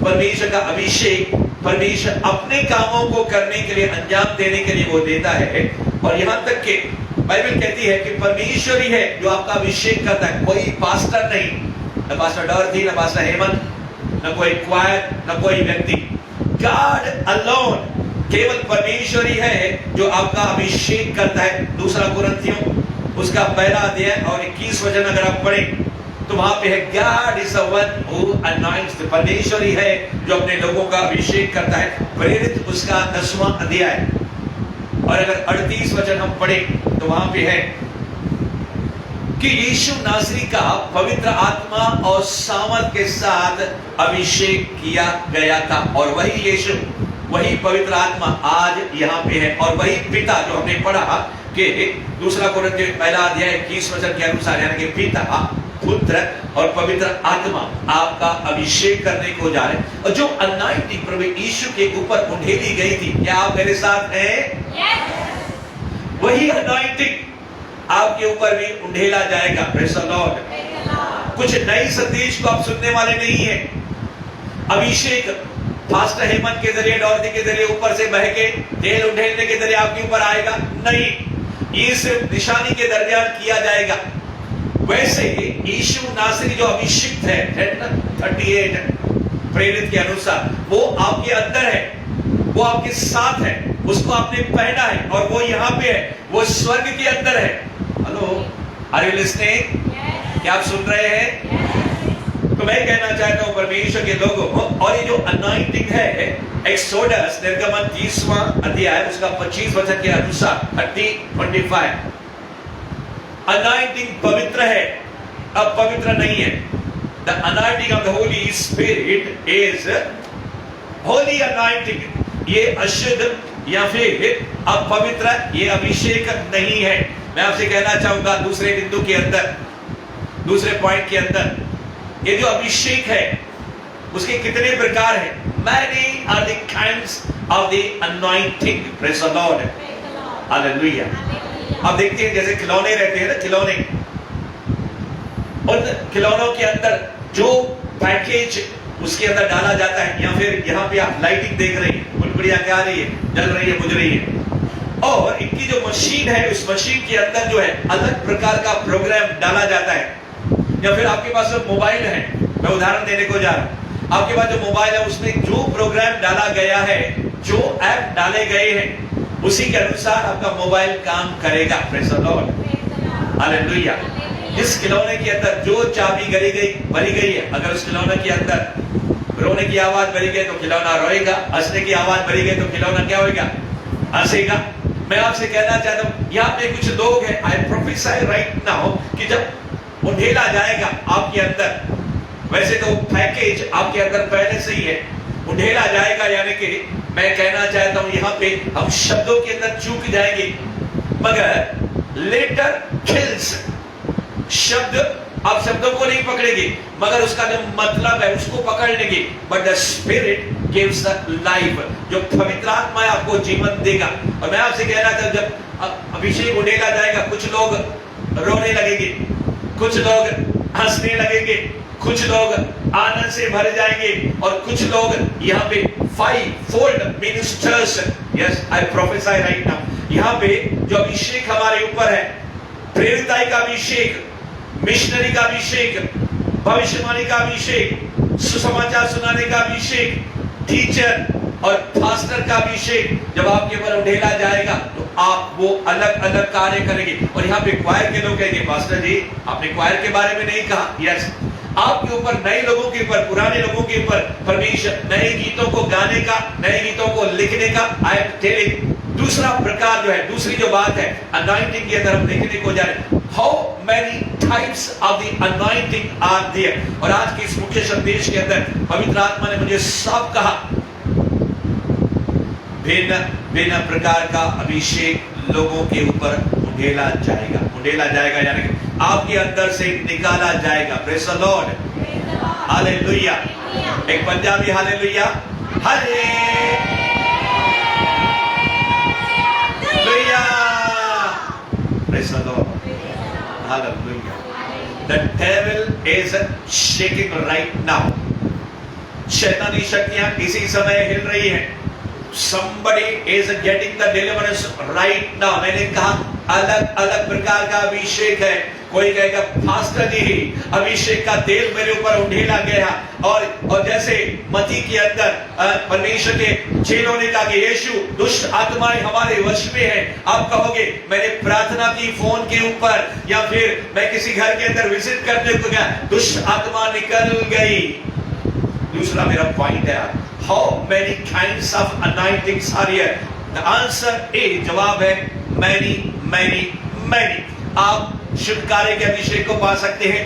परमेश्वर का अभिषेक परमेश्वर अपने कामों को करने के लिए, अंजाम देने के लिए वो देता है। और यहाँ तक कि बाइबल कहती है कि परमेश्वर ही है जो आपका अभिषेक करता है, कोई पास्टर नहीं, न पास्टर डॉर्थी, न पास्टर हेमंत, न कोई क्वायर, न कोई व्यक्ति। गॉड अलोन, केवल परमेश्वर ही है जो आपका अभिषेक करता है। दूसरा कुरिन्थियों उसका पहला अध्याय और 21 वचन अगर आप पढ़ें तो वहां पे है God is the one who anoints, परमेश्वर ही है जो अपने लोगों का अभिषेक करता है। प्रेरित उसका 10वां अध्याय, और अगर 38 वचन हम पढ़े तो वहां पे है कि यीशु नासरी का पवित्र आत्मा और सामर्थ के साथ अभिषेक किया गया था, और वही यीशु, वही पवित्र आत्मा आज यहाँ पे है, और वही पिता जो हमने पढ़ा कि 2 कोरिन्थियों 1:21 वचन के अनुसार, यानी कि पिता, पुत्र और पवित्र आत्मा आपका अभिषेक करने को जा रहे हैं। और जो अनाइंटिंग प्रभु यीशु के ऊपर उंडेली गई थी, क्या आप मेरे साथ हैं? yes. वही अनाइंटिंग आपके ऊपर भी उंडेला जाएगा। Praise the Lord. कुछ नई संदेश को आप सुनने वाले नहीं है। अभिषेक पास्टर हेमंत के जरिए, डॉर्दी के जरिए ऊपर से बह के तेल उंडेलने के जरिए आपके ऊपर आएगा नहीं, ये सिर्फ निशानी के दरमियान किया जाएगा। वैसे यीशु नासरी जो अभिषिक्त है 38 प्रेरित के अनुसार, वो आपके अंदर है, वो आपके साथ है, उसको आपने पहना है, और वो यहाँ पे है, वो स्वर्ग के अंदर है। Hello, are you listening? क्या आप सुन रहे हैं? तो मैं कहना चाहता हूँ परमेश्वर के लोगों को, और ये जो अनाइंटिंग है, एक्सोडस निर्गमन 30वां अध्याय उसका 25 वचन के अनुसार 30:25, अनाइंटिंग पवित्र है, अब पवित्र नहीं है। The anointing of the Holy Spirit is holy anointing. ये अशुद्ध या फिर अपवित्र, ये अभिषेक नहीं है। मैं आपसे कहना चाहूंगा दूसरे बिंदु के अंदर, दूसरे पॉइंट के अंदर, ये जो अभिषेक है उसके कितने प्रकार हैं? Many are the kinds of the anointing. Praise the Lord. Hallelujah. अब देखते हैं जैसे खिलौने रहते हैं ना, खिलौने, और खिलौनों के अंदर जो पैकेज उसके अंदर डाला जाता है, या फिर यहाँ पे आप लाइटिंग देख रही हैं, बुलबुलियां क्या आ रही है, जल रही है, बुझ रही है, और इनकी जो मशीन है, उस मशीन के अंदर जो है अलग प्रकार का प्रोग्राम डाला जाता है। या फिर आपके पास जो मोबाइल है, मैं उदाहरण देने को जा रहा हूं, आपके पास जो मोबाइल है उसमें जो प्रोग्राम डाला गया है, जो ऐप डाले गए हैं, उसी के अनुसार आपका मोबाइल काम करेगा। Praise the Lord. हालेलुया। इस खिलौने के अंदर जो चाबी भरी गई है, अगर उस खिलौने के अंदर रोने की आवाज भरी गई तो खिलौना रोएगा, हंसने की आवाज भरी गई तो खिलौना क्या होगा? हंसेगा। मैं आपसे कहना चाहता हूं, यहाँ पे कुछ लोग हैं, आई प्रोफेसाई राइट नाउ, कि जब उंडेला जाएगा आपके अंदर, वैसे तो पैकेज आपके अंदर पहले से ही है, उंडेला जाएगा, यानी कि मैं कहना चाहता हूं यहाँ पे हम शब्दों के अंदर चूक जाएंगे, मगर लेटर किल्स, शब्द आप शब्दों को नहीं पकड़ेंगे, मगर उसका जो मतलब है उसको पकड़ लेंगे। But the spirit gives the life, जो पवित्र आत्मा है आपको जीवन देगा। और मैं आपसे कह रहा था, जब अभिषेक उंडेला जाएगा, कुछ लोग रोने लगेंगे, कुछ लोग हंसने लगेंगे, कुछ लोग आनंद से भर जाएंगे, और कुछ लोग यहाँ पे 5-fold ministers, yes I प्रोफेसाई right now, यहाँ पे जो अभिषेक हमारे ऊपर है, प्रेरिताई का अभिषेक, मिशनरी का अभिषेक, भविष्यवाणी का अभिषेक, सुसमाचार सुनाने का अभिषेक, टीचर और पास्टर का अभिषेक जब आपके ऊपर उंडेला जाएगा तो आप वो अलग अलग कार्य करेंगे। और यहाँ पे क्वायर के लोग कहेंगे, पास्टर जी आपने क्वायर के बारे में नहीं कहा। यस, आपके ऊपर, नए लोगों के ऊपर, पुराने लोगों के ऊपर परमेश्वर नए गीतों को गाने का, नए गीतों को लिखने का, आई एम टेलिंग, दूसरा प्रकार जो है, दूसरी जो बात है अनॉइंटिंग की अगर हम देखने को जा रहे हैं, how many types of the anointing are there. और आज के इस मुख्य संदेश के अंदर पवित्र आत्मा ने मुझे साफ कहा, भिन्न भिन्न प्रकार का अभिषेक लोगों के ऊपर उंडेला जाएगा, उंडेला जाएगा, यानी कि आपके अंदर से निकाला जाएगा। Praise the Lord, hallelujah. एक Punjabi hallelujah, hallelujah. Praise the Lord. Hallelujah. The devil is shaking right now. शैतानी शक्तियां इसी समय हिल रही हैं। Somebody is getting the deliverance right now. मैंने कहा अलग अलग प्रकार का अभिषेक है, कोई कहेगा फास्टर जी अभिषेक का तेल मेरे ऊपर उंडेला गया, और जैसे मती के अंदर परमेश्वर के चेलों ने कहा कि यीशु दुष्ट आत्माएं हमारे वश में है। आप कहोगे मैंने प्रार्थना की फोन के ऊपर, या फिर मैं किसी घर के अंदर विजिट करने को गया, दुष्ट आत्मा निकल गई। दूसरा मेरा पॉइंट है, how many kinds of anointings are here? The answer a, जवाब है मैनी मैनी मैनी। आप शुभ कार्य के अभिषेक को पा सकते हैं,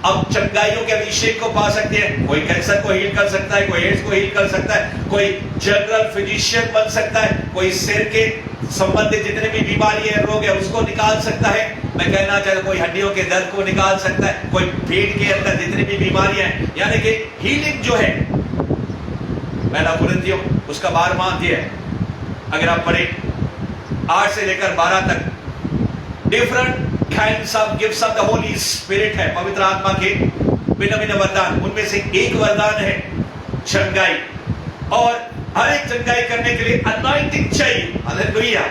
आप चंगाइयों के अभिषेक को पा सकते हैं। कोई कैंसर को हील कर सकता है, कोई एड्स को हील कर सकता है, कोई जनरल फिजिशियन बन सकता है, कोई सिर के संबंधित जितने भी बीमारी है, रोग है, उसको निकाल सकता है। मैं कहना चाहता हूं कोई हड्डियों के दर्द को निकाल सकता है, कोई पेट के अंदर जितनी भी बीमारियां हैं, यानी कि हीलिंग जो है, पहला कुरिन्थियों उसका 12वां अध्याय है, अगर आप पढ़े 8 से लेकर 12 तक, different kinds of gifts of the Holy spirit है, पवित्र आत्मा के भिन्न भिन्न वरदान। उनमें से एक वरदान है चंगाई, और हर एक चंगाई करने के लिए अनॉइंटिंग चाहिए। हालेलुया।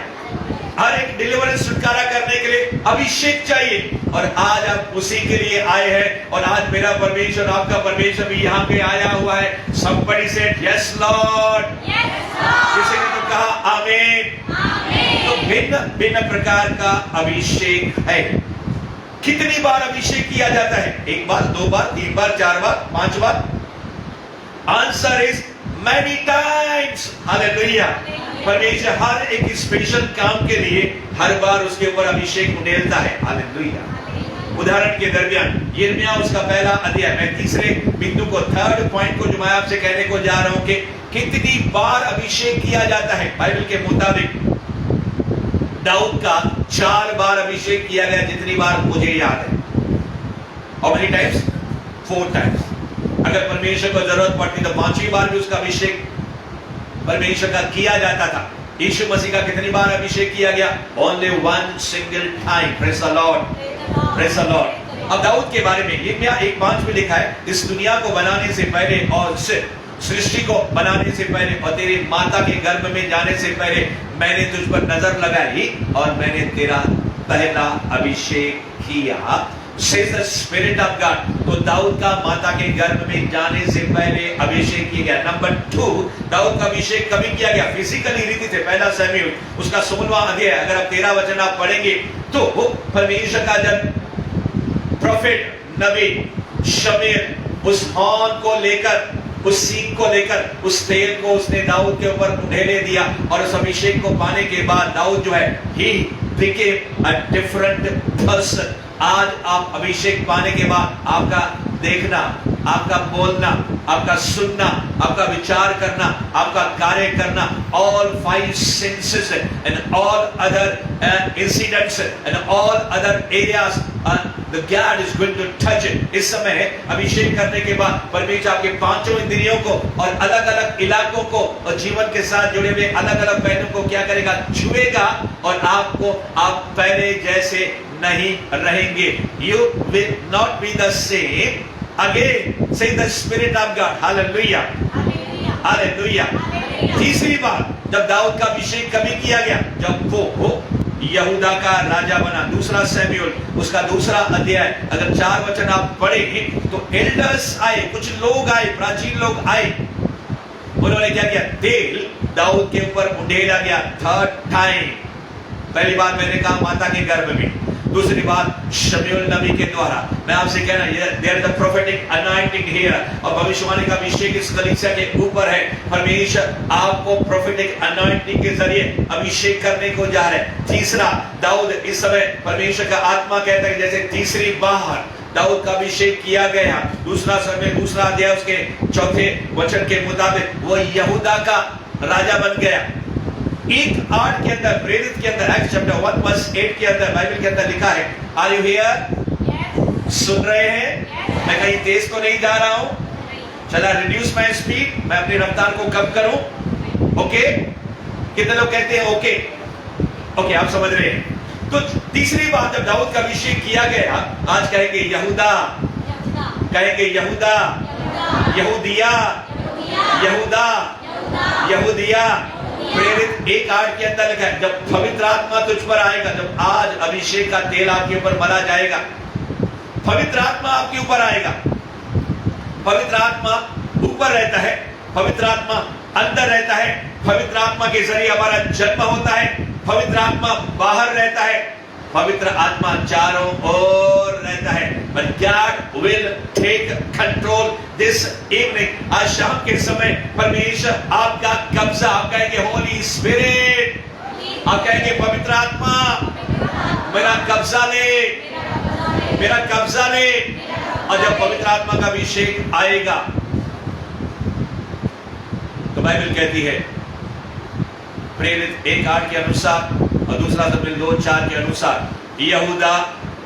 हर एक डिलीवरेंस छुटकारा करने के लिए अभिषेक चाहिए, और आज आप उसी के लिए आए हैं। और आज मेरा परमेश्वर, आपका परमेश्वर भी यहाँ पे आया हुआ है। Somebody said yes Lord, किसी ने तो कहा आमीन। तो भिन्न भिन्न प्रकार का अभिषेक है। कितनी बार अभिषेक किया जाता है? 1 बार, 2 बार, 3 बार, 4 बार, 5 बार? Answer is many times। Hallelujah. परमेश्वर हर एक स्पेशल काम के लिए हर बार उसके ऊपर अभिषेक उंडेलता है। हालेलुया। उदाहरण के दरमियान यिर्मयाह उसका पहला अध्याय, मैं तीसरे बिंदु को, थर्ड पॉइंट को जो मैं आपसे कहने को जा रहा हूं कि कितनी बार अभिषेक किया जाता है। बाइबल के मुताबिक दाऊद का 4 बार अभिषेक किया गया, जितनी बार मुझे याद है। How many times? 4 times। अगर परमेश्वर को जरूरत पड़ती तो 5वीं बार भी उसका अभिषेक परमेश्वर का किया जाता था। यीशु मसीह का कितनी बार अभिषेक किया गया? Only one single time। Praise the Lord, praise the Lord। अब दाऊद के बारे में यिर्मयाह 1:5 में लिखा है, इस दुनिया को बनाने से पहले और सृष्टि को बनाने से पहले और तेरी माता के गर्भ में जाने से पहले मैंने तुझ पर नजर लगाई और मैंने तेरा पहला अभिषेक किया। Says the Spirit of God। तो दाऊद का माता के गर्भ में जाने से पहले अभिषेक किया गया। नंबर 2, दाऊद का अभिषेक कभी किया गया? फिजिकली रीति से। पहला शमूएल उसका 16वां अध्याय, अगर आप 13 वचन आप पढ़ेंगे तो परमेश्वर का जब प्रोफेट नबी शमूएल उस हॉर्न को लेकर, उस सींग को लेकर, उस तेल को उसने दाऊद के ऊपर उंडेले दिया, और उस अभिषेक को पाने के बाद दाऊद जो है he became a different person। आज आप अभिषेक पाने के बाद आपका देखना, आपका बोलना, आपका सुनना, आपका विचार करना, आपका कार्य करना, all 5 senses and all other incidents and all other areas the God is going to touch it। इस समय अभिषेक करने के बाद परमेश्वर आपके 5 इंद्रियों को और अलग अलग इलाकों को और जीवन के साथ जुड़े हुए अलग अलग पहलुओं को क्या करेगा? छुएगा, और आपको आप पहले जैसे नहीं रहेंगे। You will not be the same again। Say the Spirit of God। Hallelujah, Hallelujah। तीसरी बार जब दाऊद का अभिषेक कभी किया गया? जब वो यहूदा का राजा बना। दूसरा शमूएल उसका 2रा अध्याय, अगर 4 वचन आप पढ़ेंगे तो एल्डर्स आए, कुछ लोग आए, प्राचीन लोग आए, उन्होंने क्या किया? तेल दाऊद के ऊपर उंडेला गया 3rd टाइम। पहली बार मैंने कहा माता के गर्भ में, दूसरी बात शमूएल नबी के द्वारा। मैं आपसे कहना, there is the prophetic anointing here, और भविष्यवाणी का अभिषेक इस कलीसिया के ऊपर है। परमेश्वर आपको प्रोफेटिक अनॉइंटिंग के जरिए अभिषेक करने को जा रहे हैं। तीसरा, दाऊद इस समय परमेश्वर का आत्मा कहता है जैसे तीसरी बार दाऊद का अभिषेक किया गया। दूसरा समय 2रा अध्याय उसके 4थे वचन के मुताबिक वो यहूदा का राजा बन गया। 1:8 के अंदर, प्रेरित के अंदर, एक्ट चैप्टर 1 वर्स 8 के अंदर बाइबल के अंदर लिखा है, आर यू हियर? सुन रहे हैं? मैं कहीं तेज तो नहीं जा रहा हूं? चला रिड्यूस माय स्पीड, मैं अपनी रफ्तार को कम करूं। ओके? कितने लोग कहते हैं ओके? ओके, आप समझ रहे हैं। तो तीसरी बात जब दाऊद का अभिषेक किया गया, आज कहेंगे यहूदा, कहेंगे यहूदा, यहूदिया, यहूदा, यहूदिया। प्रेरित 1:8 के अंदर लिखा है, जब पवित्र आत्मा तुझ पर आएगा, जब आज अभिषेक का तेल आपके ऊपर मला जाएगा, पवित्र आत्मा आपके ऊपर आएगा। पवित्र आत्मा ऊपर रहता है, पवित्र आत्मा अंदर रहता है, पवित्र आत्मा के जरिए हमारा जन्म होता है, पवित्र आत्मा बाहर रहता है, पवित्र आत्मा चारों ओर रहता है। But God will take control this evening। आज शाम के समय परमेश्वर आपका कब्जा, आप कहेंगे होली स्पिरिट, आप कहेंगे पवित्र आत्मा मेरा कब्जा ले, मेरा कब्जा ले। और जब पवित्र आत्मा का अभिषेक आएगा तो बाइबल कहती है प्रेरित 1:8 के अनुसार और दूसरा शमूएल 2:4 के अनुसार, यहूदा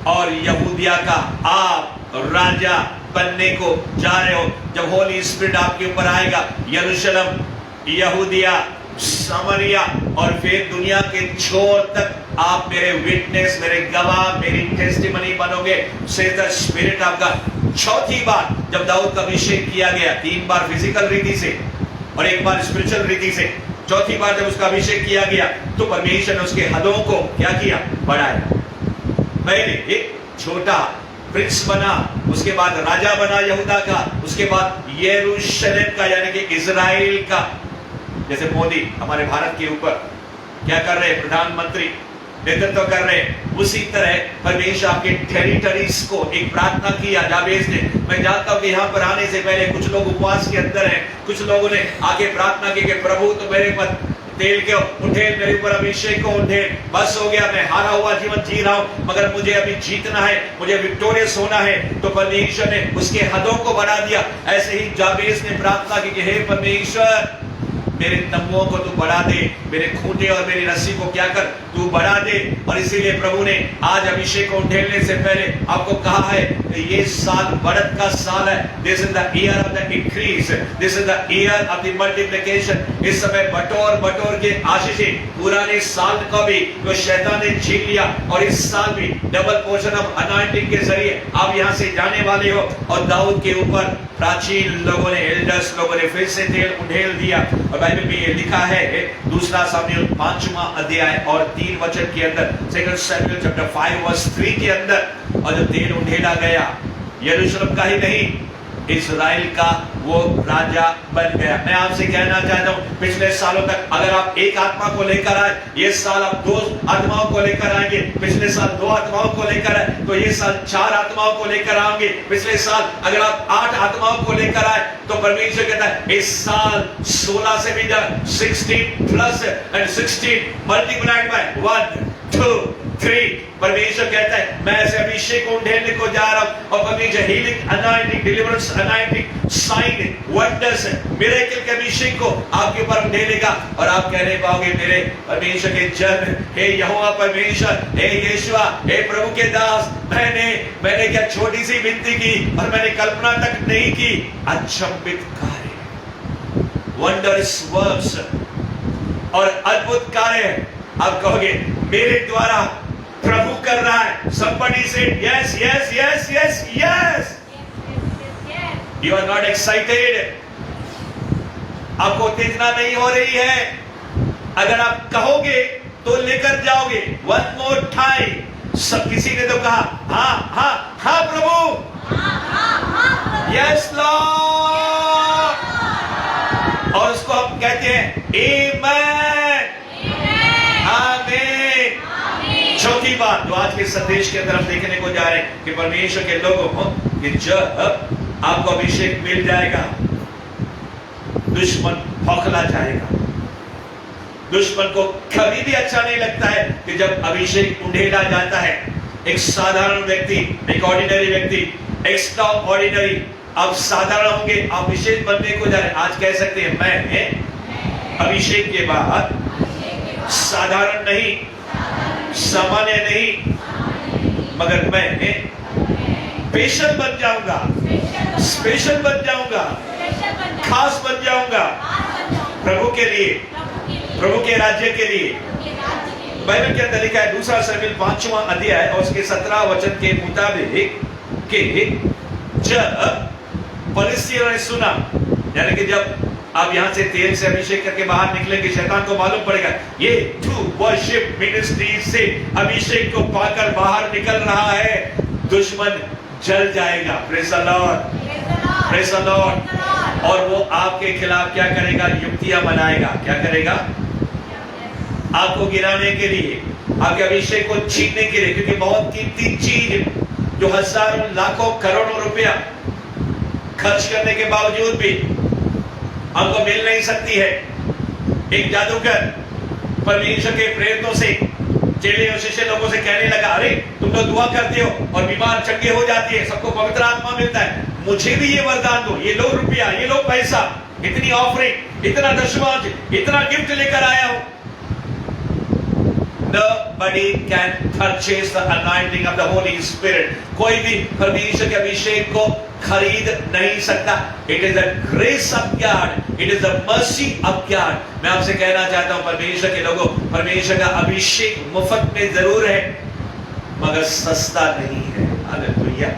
और यहूदिया का आप राजा बनने को जा रहे हो। जब होली स्पिरिट आपके ऊपर आएगा, यरूशलेम, यहूदिया, सामरिया और फिर दुनिया के छोर तक आप मेरे विटनेस, मेरे गवाह, मेरी टेस्टिमनी बनोगे। से द स्पिरिट आपका। चौथी बार जब दाऊद का अभिषेक किया गया, 3 बार फिजिकल रीति से और 1 बार स्पिरिचुअल रीति से, चौथी बार जब उसका अभिषेक किया गया तो परमेश्वर ने उसके हदों को क्या किया? बढ़ाया। पहले एक छोटा प्रिंस बना, उसके बाद राजा बना यहूदा का, उसके बाद यरूशलेम का यानी कि इजराइल का। जैसे मोदी हमारे भारत के ऊपर क्या कर रहे हैं, प्रधानमंत्री नेतृत्व कर रहे हैं, उसी तरह परमेश्वर आपके टेरिटरीज को एक प्रार्थना किया जाबेज ने। मैं जानता हूं कि यहाँ पर आने से पहले कुछ लोग उपवास के अंदर हैं, कुछ लोगों ने आगे प्रार्थना की कि प्रभु तो मेरे पर तेल के उठेल, मेरे ऊपर अभिषेक को उठेल। बस हो गया, मैं हारा हुआ जीवन जी रहा हूं, मगर मुझे अभी जीतना है, मुझे विक्टोरियस होना है। तो परमेश्वर ने उसके हदों को बढ़ा दिया। ऐसे ही जाबेज ने प्रार्थना की कि हे परमेश्वर मेरे तंबुओं को तू बढ़ा दे, मेरे खूंटे और मेरी रस्सी को क्या कर, तू बढ़ा दे। और इसीलिए प्रभु ने आज अभिषेक को उठेलने से पहले आपको कहा है ये साल बढ़त का साल है। This is the year of the increase, this is the year of the multiplication. इस समय बटोर बटोर के आशीषें पुराने साल को भी जो शैतान ने छीन लिया, और इस साल भी डबल पोर्शन ऑफ अनॉइंटिंग के जरिए आप यहाँ से जाने वाले हो। और दाऊद के ऊपर प्राचीन लोगों ने, एल्डर्स लोगों ने फिर से तेल उठेल दिया। और बाइबल में ये लिखा है दूसरा शमूएल 5वां अध्याय और 3 वचन के अंदर, 2 शमूएल चैप्टर 5 वर्स 3 के अंदर, और जब तेल उठेला गया, यरूशलेम का ही नहीं इजराइल का वो राजा बन गया। मैं आपसे कहना चाहता हूँ पिछले सालों तक अगर आप एक आत्मा को लेकर आए, ये साल आप 2 आत्माओं को लेकर आएंगे। पिछले साल 2 आत्माओं को लेकर आए तो ये साल 4 आत्माओं को लेकर आएंगे। पिछले साल अगर आप 8 आत्माओं को लेकर आए तो परमेश्वर कहता है इस साल 16 से भी 16 प्लस एंड 16 मल्टीप्लाइड बाय 1 2 3। परमेश्वर कहता है मैं ऐसे अभिषेक को ढेरने को जा रहा हूं। और परमेश्वर healing anointing, deliverance anointing, sign, wonders, miracle के अभिषेक को आपके ऊपर ढेलेगा। और आप कहने पाओगे मेरे परमेश्वर के जन, हे यहोवा परमेश्वर, हे यीशुआ, हे प्रभु के दास, मैंने क्या छोटी सी विनती की और मैंने कल्पना तक नहीं की। अचंभित कार्य, वंडर्स वर्क्स और अद्भुत कार्य आप कहोगे मेरे द्वारा प्रभु कर रहा है। Somebody said yes, yes, yes, yes, yes. You are not excited. आपको उत्तेजना नहीं हो रही है। अगर आप कहोगे तो लेकर जाओगे। One more time. सब किसी ने तो कहा हाँ हाँ हाँ प्रभु, yes Lord। और उसको हम कहते हैं Amen, आमीन। चौथी बात जो आज के संदेश के तरफ देखने को जा रहे हैं कि परमेश्वर के लोगों को कि जब आपको अभिषेक मिल जाएगा दुश्मन भौंकला जाएगा। दुश्मन को कभी भी अच्छा नहीं लगता है कि जब अभिषेक उंडेला जाता है। एक साधारण व्यक्ति, एक ऑर्डिनरी व्यक्ति, एक्स्ट्रा ऑर्डिनरी, आप साधारण होंगे, आप विशेष बनने को जा रहे हैं। आज कह सकते हैं मैं अभिषेक के बाद साधारण नहीं, सामान्य नहीं, मगर मैं स्पेशल बन जाऊंगा, स्पेशल बन जाऊंगा, खास बन जाऊंगा प्रभु के लिए, प्रभु के राज्य के लिए। बाइबल के अंदर लिखा है 2 शमूएल 5वां अध्याय और उसके 17 वचन के मुताबिक कि जब फलिस्तियों ने सुना, यानी कि जब आप यहां से तेल से अभिषेक करके बाहर निकलेंगे, शैतान को मालूम पड़ेगा ये ट्रू वर्शिप मिनिस्ट्री से अभिषेक को पाकर बाहर निकल रहा है, दुश्मन जल जाएगा। Praise the Lord, praise the Lord. और वो आपके खिलाफ क्या करेगा? युक्तियां बनाएगा। क्या करेगा? आपको गिराने के लिए, आपके अभिषेक को छीनने के लिए, क्योंकि बहुत कीमती चीज जो हजारों लाखों करोड़ों रुपया खर्च करने के बावजूद भी हमको मिल नहीं सकती है। एक जादूगर परमेश्वर के प्रेरितों से, चेले और शिष्य लोगों से कहने लगा, अरे तुम तो दुआ करते हो और बीमार चंगे हो जाती है, सबको पवित्र आत्मा मिलता है, मुझे भी ये वरदान दो। ये लो रुपया, ये लो पैसा, इतनी ऑफरिंग, इतना दशमांश, इतना गिफ्ट लेकर आया हूं। Nobody can purchase the anointing of the Holy Spirit. कोई भी परमेश्वर के अभिषेक को खरीद नहीं सकता। It is the grace of God. It is the mercy of God. मैं आपसे कहना चाहता हूं परमेश्वर के लोगों, परमेश्वर का अभिषेक मुफ्त में जरूर है मगर सस्ता नहीं है। Hallelujah.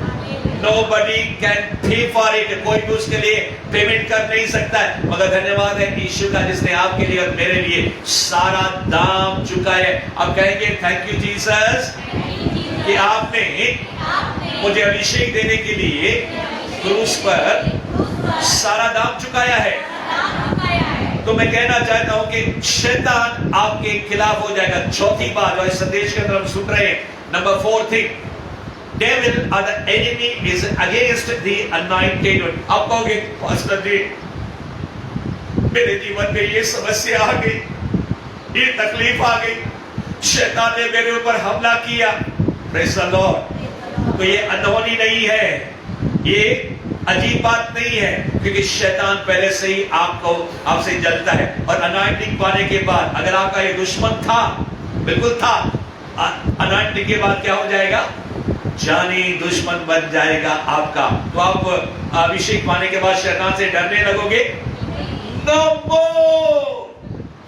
Nobody can pay for it. कोई भी उसके लिए पेमेंट कर नहीं सकता है। मगर धन्यवाद है यीशु का जिसने आपके लिए और मेरे लिए सारा दाम चुकाया है। अब कहेंगे थैंक यू जीसस कि आपने मुझे अभिषेक देने के लिए क्रूस पर सारा दाम चुकाया है। तो मैं कहना चाहता हूं कि शैतान आपके खिलाफ हो जाएगा। चौथी बात जो इस संदेश के अंदर हम सुन रहे हैं, number 4 thing, devil or the enemy is against the anointed one. आप कहोगे पास्टर जी मेरे जीवन में ये समस्या आ गई, ये तकलीफ आ गई, शैतान ने मेरे ऊपर हमला किया। Praise the Lord. तो ये अनहोनी नहीं है, ये अजीब बात नहीं है, क्योंकि शैतान पहले से ही आपसे जलता है। और अनॉइंटिंग पाने के बाद अगर आपका ये दुश्मन था, बिल्कुल था, अनॉइंटिंग के बाद क्या हो जाएगा? जानी दुश्मन बन जाएगा आपका। तो आप अभिषेक पाने के बाद शैतान से डरने लगोगे? नो,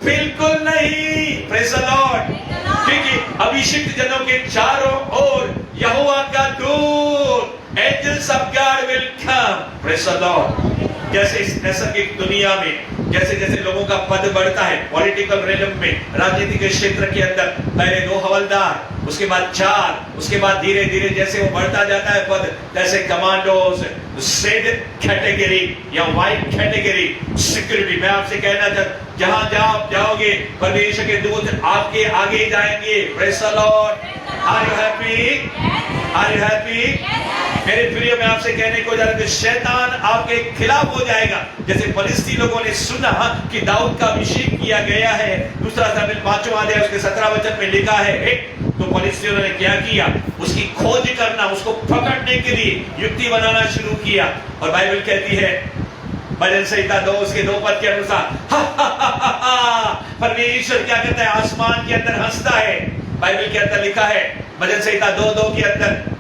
बिल्कुल नहीं। Praise the Lord. क्योंकि अभिषिक्त जनों के चारों ओर यहोवा का दूत, angels of God will come. Praise the Lord. जैसे इस नैसर्गिक दुनिया में जैसे जैसे लोगों का पद बढ़ता है, पॉलिटिकल रेलम में, राजनीति के क्षेत्र के अंदर पहले 2 हवलदार, उसके बाद 4, उसके बाद धीरे धीरे जैसे वो बढ़ता जाता है पद, जैसे कमांडोज, रेड कैटेगरी या व्हाइट कैटेगरी, सिक्योरिटी। मैं आपसे कहना चाहता, जहां जहां जाओगे परमेश्वर के दूत आपके आगे जाएंगे। Praise the Lord. Are you happy? Are you happy? मेरे प्रिय, मैं आपसे कहने को जा रहा हूं कि शैतान आपके खिलाफ हो जाएगा। जैसे फलिस्ती लोगों ने सुना कि दाऊद का अभिषेक किया गया है, 2 सामुएल 5वां अध्याय उसके 17 वचन में लिखा है, तो फलिस्तियों ने क्या किया? उसकी खोज करना, उसको पकड़ने के लिए युक्ति बनाना शुरू किया। और बाइबल कहती है भजन संहिता 2 उसके 2 पद के अनुसार परमेश्वर क्या कहता है? आसमान के अंदर हंसता है। बाइबल के अंदर लिखा है भजन संहिता 2:2 के अंदर,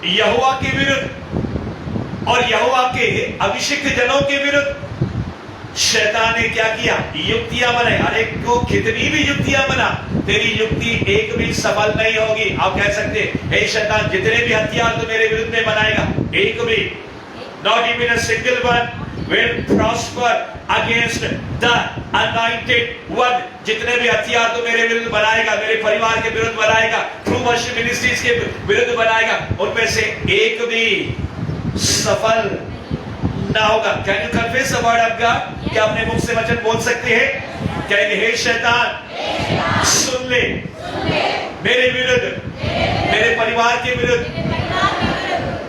यहोवा के विरुद्ध और यहोवा के अभिषिक्त जनों के विरुद्ध शैतान ने क्या किया? युक्तियां बनाई। अरे तो कितनी भी युक्तियां बना, तेरी युक्ति एक भी सफल नहीं होगी। आप कह सकते हे शैतान, जितने भी हथियार तो मेरे विरुद्ध में बनाएगा, एक भी, not even a single one will prosper against the anointed one. जितने भी हथियार तो मेरे विरुद्ध बनाएगा, मेरे परिवार के विरुद्ध बनाएगा, ट्रू वर्शिप मिनिस्ट्रीज के विरुद्ध बनाएगा, उनमें से एक भी सफल ना होगा। Can you confess the word of God? क्या अपने मुख से वचन बोल सकते हैं? कहेंगे हे शैतान सुन ले, मेरे विरुद्ध, मेरे परिवार के विरुद्ध,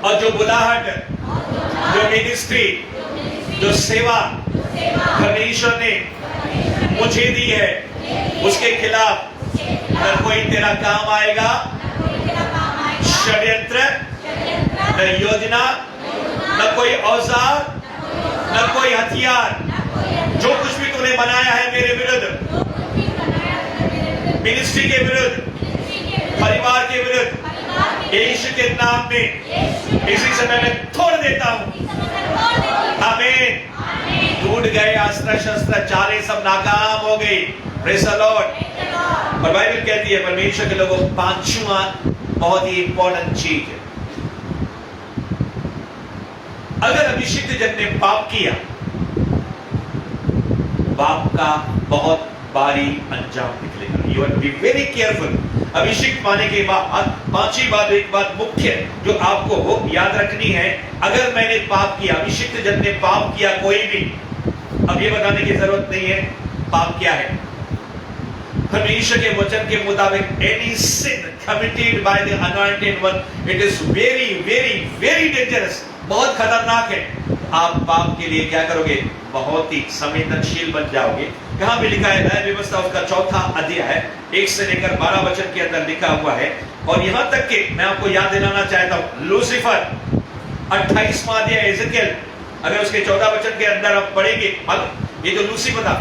और जो बुलाहट, जो मिनिस्ट्री, जो सेवा परमेश्वर ने मुझे दी है, उसके खिलाफ न कोई तेरा काम आएगा, षड्यंत्र, न योजना, न कोई औजार, न कोई हथियार, जो कुछ भी तूने बनाया है मेरे विरुद्ध, मिनिस्ट्री के विरुद्ध, परिवार के विरुद्ध, यीशु के नाम में इसी समय में तोड़ देता हूं। आमीन। टूट गए अस्त्र शस्त्र, चाले सब नाकाम हो गई। Praise the Lord. और बाइबल कहती है परमेश्वर के लोगों, 5वां बहुत ही इंपॉर्टेंट चीज है, अगर अभिषिक्त जन ने पाप किया, पाप का बहुत भारी अंजाम निकलेगा। You have to be very careful. अभिषेक पाने के बाद पांचवी बात, एक बात मुख्य जो आपको याद रखनी है, अगर मैंने पाप किया, अभिषिक्त जन ने पाप किया कोई भी, अब ये बताने की जरूरत नहीं है पाप क्या है। परमेश्वर के वचन के मुताबिक any sin committed by the anointed one, it is very very very dangerous, बहुत खतरनाक है। आप पाप के लिए क्या करोगे, बहुत ही संवेदनशील बन जाओगे। यहाँ भी लिखा है नया व्यवस्था उसका 4था अध्याय है 1 से लेकर 12 वचन के अंदर लिखा हुआ है। और यहाँ तक कि मैं आपको याद दिलाना चाहता हूँ, लूसीफर 28वां अध्याय एजेकियल, अगर उसके 14 वचन के अंदर आप पढ़ेंगे, ये तो लूसीफर था,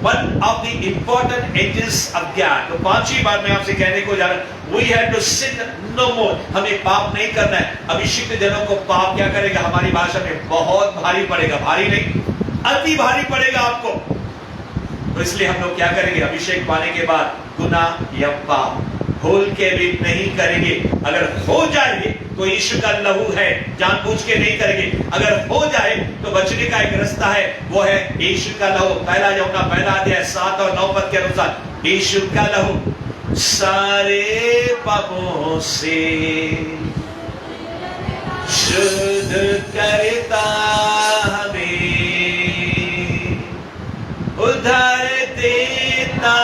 one of the important angels of God. तो पांचवी बार मैं आपसे कहने को जा रहा हूं, we have to sin no more, हमें पाप नहीं करना है। अभिषिक्त जनों को पाप क्या करेगा, हमारी भाषा में बहुत भारी पड़ेगा, भारी नहीं अति भारी पड़ेगा आपको। तो इसलिए हम लोग क्या करेंगे, अभिषेक पाने के बाद गुनाह या पाप भूल के भी नहीं करेंगे। अगर हो जाए तो यीशु का लहू है, जानबूझ के नहीं करेंगे। अगर हो जाए तो बचने का एक रास्ता है, वो है यीशु का लहू। पहला यूहन्ना पहला अध्याय 7 और 9 पद के अनुसार यीशु का लहू सारे पापों से शुद्ध करता हमें, उद्धार देता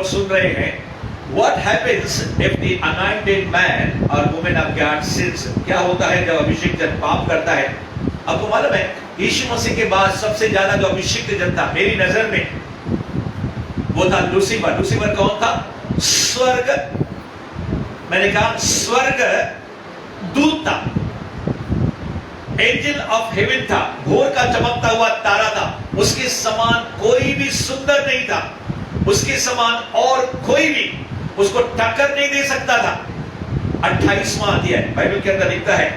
सुन रहे हैं। What happens if the anointed man or woman of God sins? क्या होता है जब अभिषिक्त जन पाप करता है? आपको मालूम है यीशु मसीह के बाद सबसे ज्यादा जो अभिषिक्त जन था मेरी नजर में वो था लूसीफर। लूसीफर कौन था? स्वर्ग, मैंने कहा स्वर्ग दूत था, एंजल ऑफ हेवन था, भोर का चमकता हुआ तारा था। उसके समान कोई भी सुंदर नहीं था, उसके समान और कोई भी उसको टक्कर नहीं दे सकता था। 28वां अध्याय बाइबल के अंदर लिखता है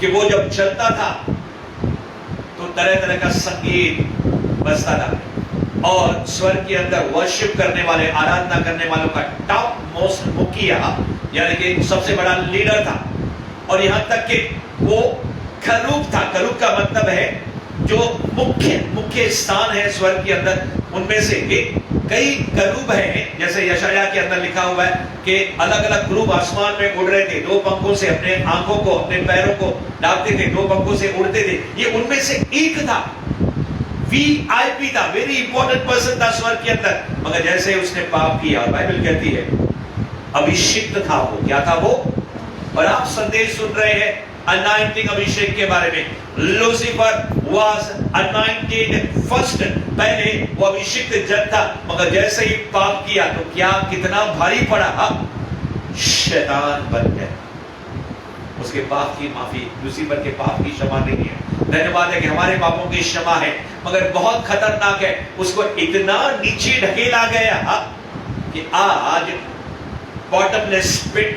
कि वो जब चलता था तो तरह तरह का संगीत बजता था और स्वर्ग के अंदर वर्शिप करने वाले, आराधना करने वालों का टॉप मोस्ट मुखिया यानी कि सबसे बड़ा लीडर था। और यहां तक कि वो करूब था। करूब का मतलब है जो मुख्य स्थान है स्वर्ग के अंदर, उनमें से कई करूब हैं। जैसे यशाया के अंदर लिखा हुआ है कि अलग अलग करूब आसमान में उड़ रहे थे, 2 पंखों से अपने आंखों को, अपने पैरों को डालते थे, 2 पंखों से उड़ते थे। ये उनमें से एक था, वीआईपी था, वेरी इंपॉर्टेंट पर्सन था स्वर्ग के अंदर। मगर जैसे उसने पाप किया, और बाइबल कहती है अभिषिक्त था वो। क्या था वो? और आप संदेश सुन रहे हैं अनॉइंटिंग अभिषेक के बारे में। लूसीफर वाज अनॉइंटेड फर्स्ट, पहले वो अभिषिक्त जन था, मगर जैसे ही पाप किया तो क्या कितना भारी पड़ा, शैतान बन गया। उसके पाप की माफी, लूसीफर के पाप की क्षमा नहीं है। धन्यवाद है कि हमारे पापों की क्षमा है, मगर बहुत खतरनाक है। उसको इतना नीचे ढकेला गया कि आज बॉटमलेस पिट,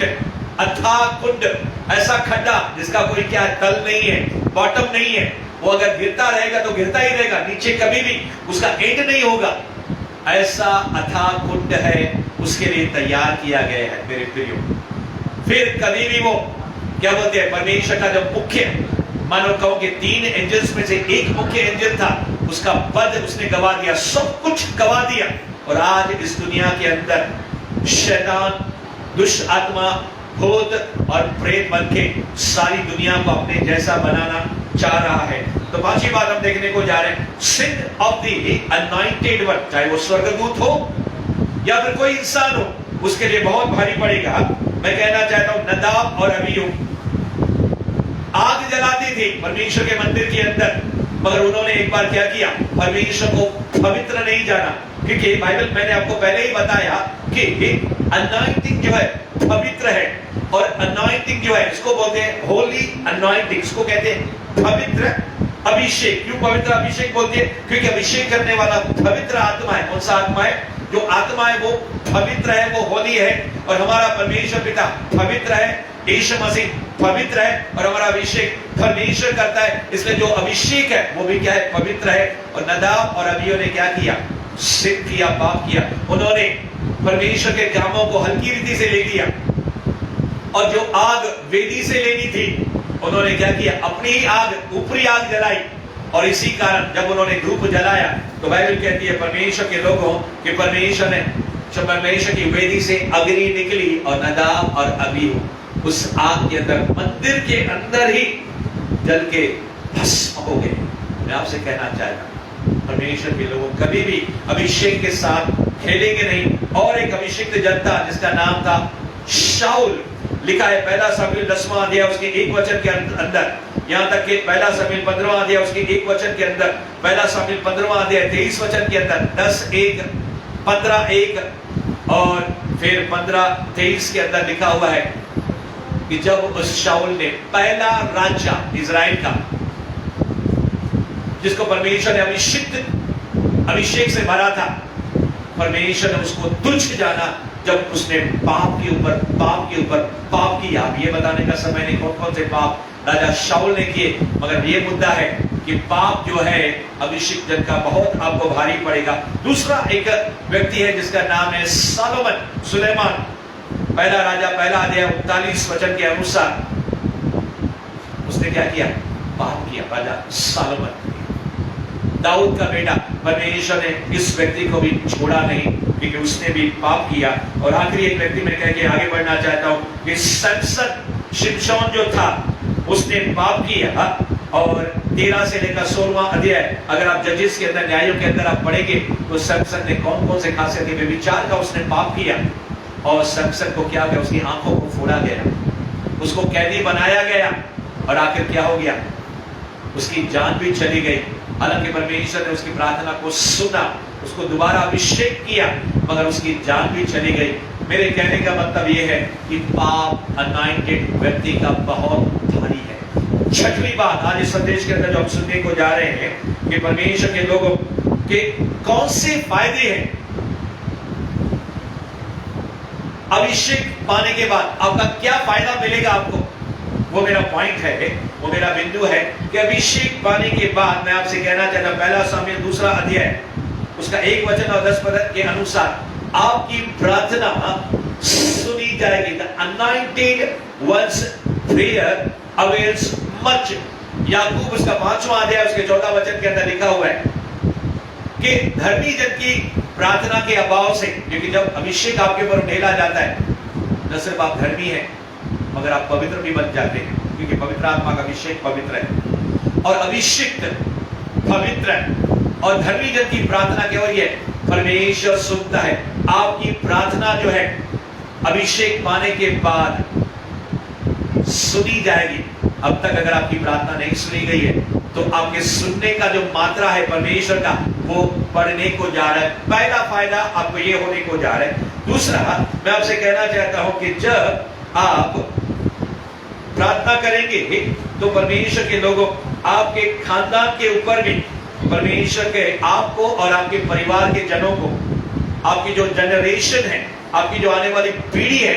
अथाह कुंड, ऐसा खड्डा जिसका कोई क्या तल नहीं है, बॉटम नहीं है। वो अगर गिरता रहेगा तो गिरता ही रहेगा, नीचे कभी भी उसका एंड नहीं होगा। ऐसा अथाह कुंड है, उसके लिए तैयार किया गया है मेरे प्रियो। फिर कभी भी वो क्या बोलते हैं, परमेश्वर का जो मुख्य, मानो कहो कि 3 एंजल्स में से एक मुख्य एंजल था, उसका पद उसने गवा दिया, सब कुछ गवा दिया। और आज इस दुनिया के अंदर शैतान, दुष्ट आत्मा, भूत और प्रेत बन के सारी दुनिया को अपने जैसा बनाना चाह रहा है। तो 5वीं बात हम देखने को जा रहे हैं, sin of the anointed one, चाहे वो स्वर्गदूत हो या फिर कोई इंसान हो, उसके लिए बहुत भारी पड़ेगा। मैं कहना चाहता हूं नदाब और अबीहू आग जलाते थे परमेश्वर के मंदिर के अंदर, मगर उन्होंने एक बार क्या किया, परमेश्वर को पवित्र नहीं जाना। क्योंकि बाइबल, मैंने आपको पहले ही बताया कि अनॉइंटिंग जो है पवित्र है, और अनॉइंटिंग जो है इसको बोलते हैं होली अनॉइंटिंग, इसको कहते हैं पवित्र अभिषेक। क्यों पवित्र अभिषेक बोलते हैं? क्योंकि अभिषेक करने वाला पवित्र आत्मा है। कौन सा आत्मा है? जो आत्मा है वो पवित्र है, वो होली है, और हमारा परमेश्वर पिता पवित्र है, यीशु मसीह पवित्र है, और हमारा अभिषेक परमेश्वर करता है। इसलिए जो अभिषेक है वो भी क्या है, पवित्र है। और नदाब और अबीहू ने क्या किया, सिद्ध किया, पाप किया। उन्होंने परमेश्वर के कामों को हल्की रीति से ले लिया, और जो आग वेदी से लेनी थी उन्होंने क्या किया, अपनी ही आग, ऊपरी आग जलाई। और इसी कारण जब उन्होंने धूप जलाया तो बाइबल कहती है परमेश्वर के लोगों कि परमेश्वर की वेदी से अग्नि निकली, और नदाब और अबीहू उस आग के अंदर, मंदिर के अंदर ही जल के भस्म हो गए। मैं आपसे कहना चाहता, परमेश्वर के लोगों कभी भी अभिषेक के साथ खेलेंगे नहीं। और एक अभिषेक जनता जिसका नाम था शाऊल, लिखा है पहला शमूएल 10वां अध्याय उसके 1 वचन के अंदर, यहां तक कि पहला शमूएल 15वां अध्याय उसके 1 वचन के अंदर, पहला शमूएल 15वां अध्याय 23 वचन के अंदर, 10:1, 15:1 और फिर 15:23 के अंदर लिखा हुआ है कि जब उस शाऊल ने पहला राजा इजराइल का, जिसको परमेश्वर ने अभिषेक से भरा था, परमेश्वर ने उसको तुच्छ जाना जब उसने पाप के ऊपर पाप किया। अब ये बताने का समय नहीं कौन कौन से पाप राजा शाऊल ने किए, मगर ये मुद्दा है कि पाप जो है अभिषेक जन का बहुत आपको भारी पड़ेगा। दूसरा एक व्यक्ति है जिसका नाम है सुलेमान, पहला राजा पहला अध्याय 39 वचन के अनुसार उसने क्या किया, पाप किया। राजा सोलोमन, दाऊद का बेटा, परमेश्वर ने इस व्यक्ति को भी छोड़ा नहीं क्योंकि उसने भी पाप किया। और आखिरी एक व्यक्ति में कह के आगे बढ़ना चाहता हूं कि शिमशोन जो था उसने पाप किया, और 13 से लेकर 16वां अध्याय अगर आप जजेस के अंदर, न्यायों के अंदर आप पढ़ेंगे तो सैमसन ने कौन कौन से खासियत थी, विचार का उसने पाप किया, और सैमसन को क्या गया, उसकी आंखों को फोड़ा गया, उसको कैदी बनाया गया, और आखिर क्या हो गया, उसकी जान भी चली गई। हालांकि परमेश्वर ने उसकी प्रार्थना को सुना, उसको दोबारा अभिषेक किया, मगर उसकी जान भी चली गई। मेरे कहने का मतलब यह है कि पाप अनॉइंटेड व्यक्ति का बहुत भारी है। छठवीं बात आज इस संदेश के अंदर जो हम सुनने को जा रहे हैं कि परमेश्वर के लोगों के कौन से फायदे हैं अभिषेक पाने के बाद, आपका क्या फायदा मिलेगा आपको, वो मेरा पॉइंट है, वो मेरा बिंदु है कि अभिषेक पाने के बाद मैं आपसे कहना चाहता हूं, पहला शमूएल 2 अध्याय उसका 1 वचन और 10 पद के अनुसार आपकी प्रार्थना सुनी जाएगी। The anointed one's prayer avails much। याकूब उसका 5वां अध्याय उसके 14 वचन के अंदर लिखा हुआ है कि धर्मी जन की प्रार्थना के अभाव से, क्योंकि जब अभिषेक आपके ऊपर ढेला जाता है, न सिर्फ आप धर्मी हैं मगर आप पवित्र भी बन जाते हैं, क्योंकि पवित्र आत्मा का अभिषेक पवित्र है, और अभिषिक्त पवित्र है। और धर्मी जन की प्रार्थना क्या हो रही है, परमेश्वर सुनता है। आपकी प्रार्थना जो है अभिषेक पाने के बाद सुनी जाएगी। अब तक अगर आपकी प्रार्थना नहीं सुनी गई है तो आपके सुनने का जो मात्रा है परमेश्वर का, वो बढ़ने को जा रहा है। पहला फायदा आपको ये होने को जा रहा है। दूसरा मैं आपसे कहना चाहता हूं कि जब आप प्रार्थना करेंगे तो परमेश्वर के लोगों, आपके खानदान के ऊपर भी परमेश्वर के आपको और आपके परिवार के जनों को, आपकी जो जनरेशन है, आपकी जो आने वाली पीढ़ी है,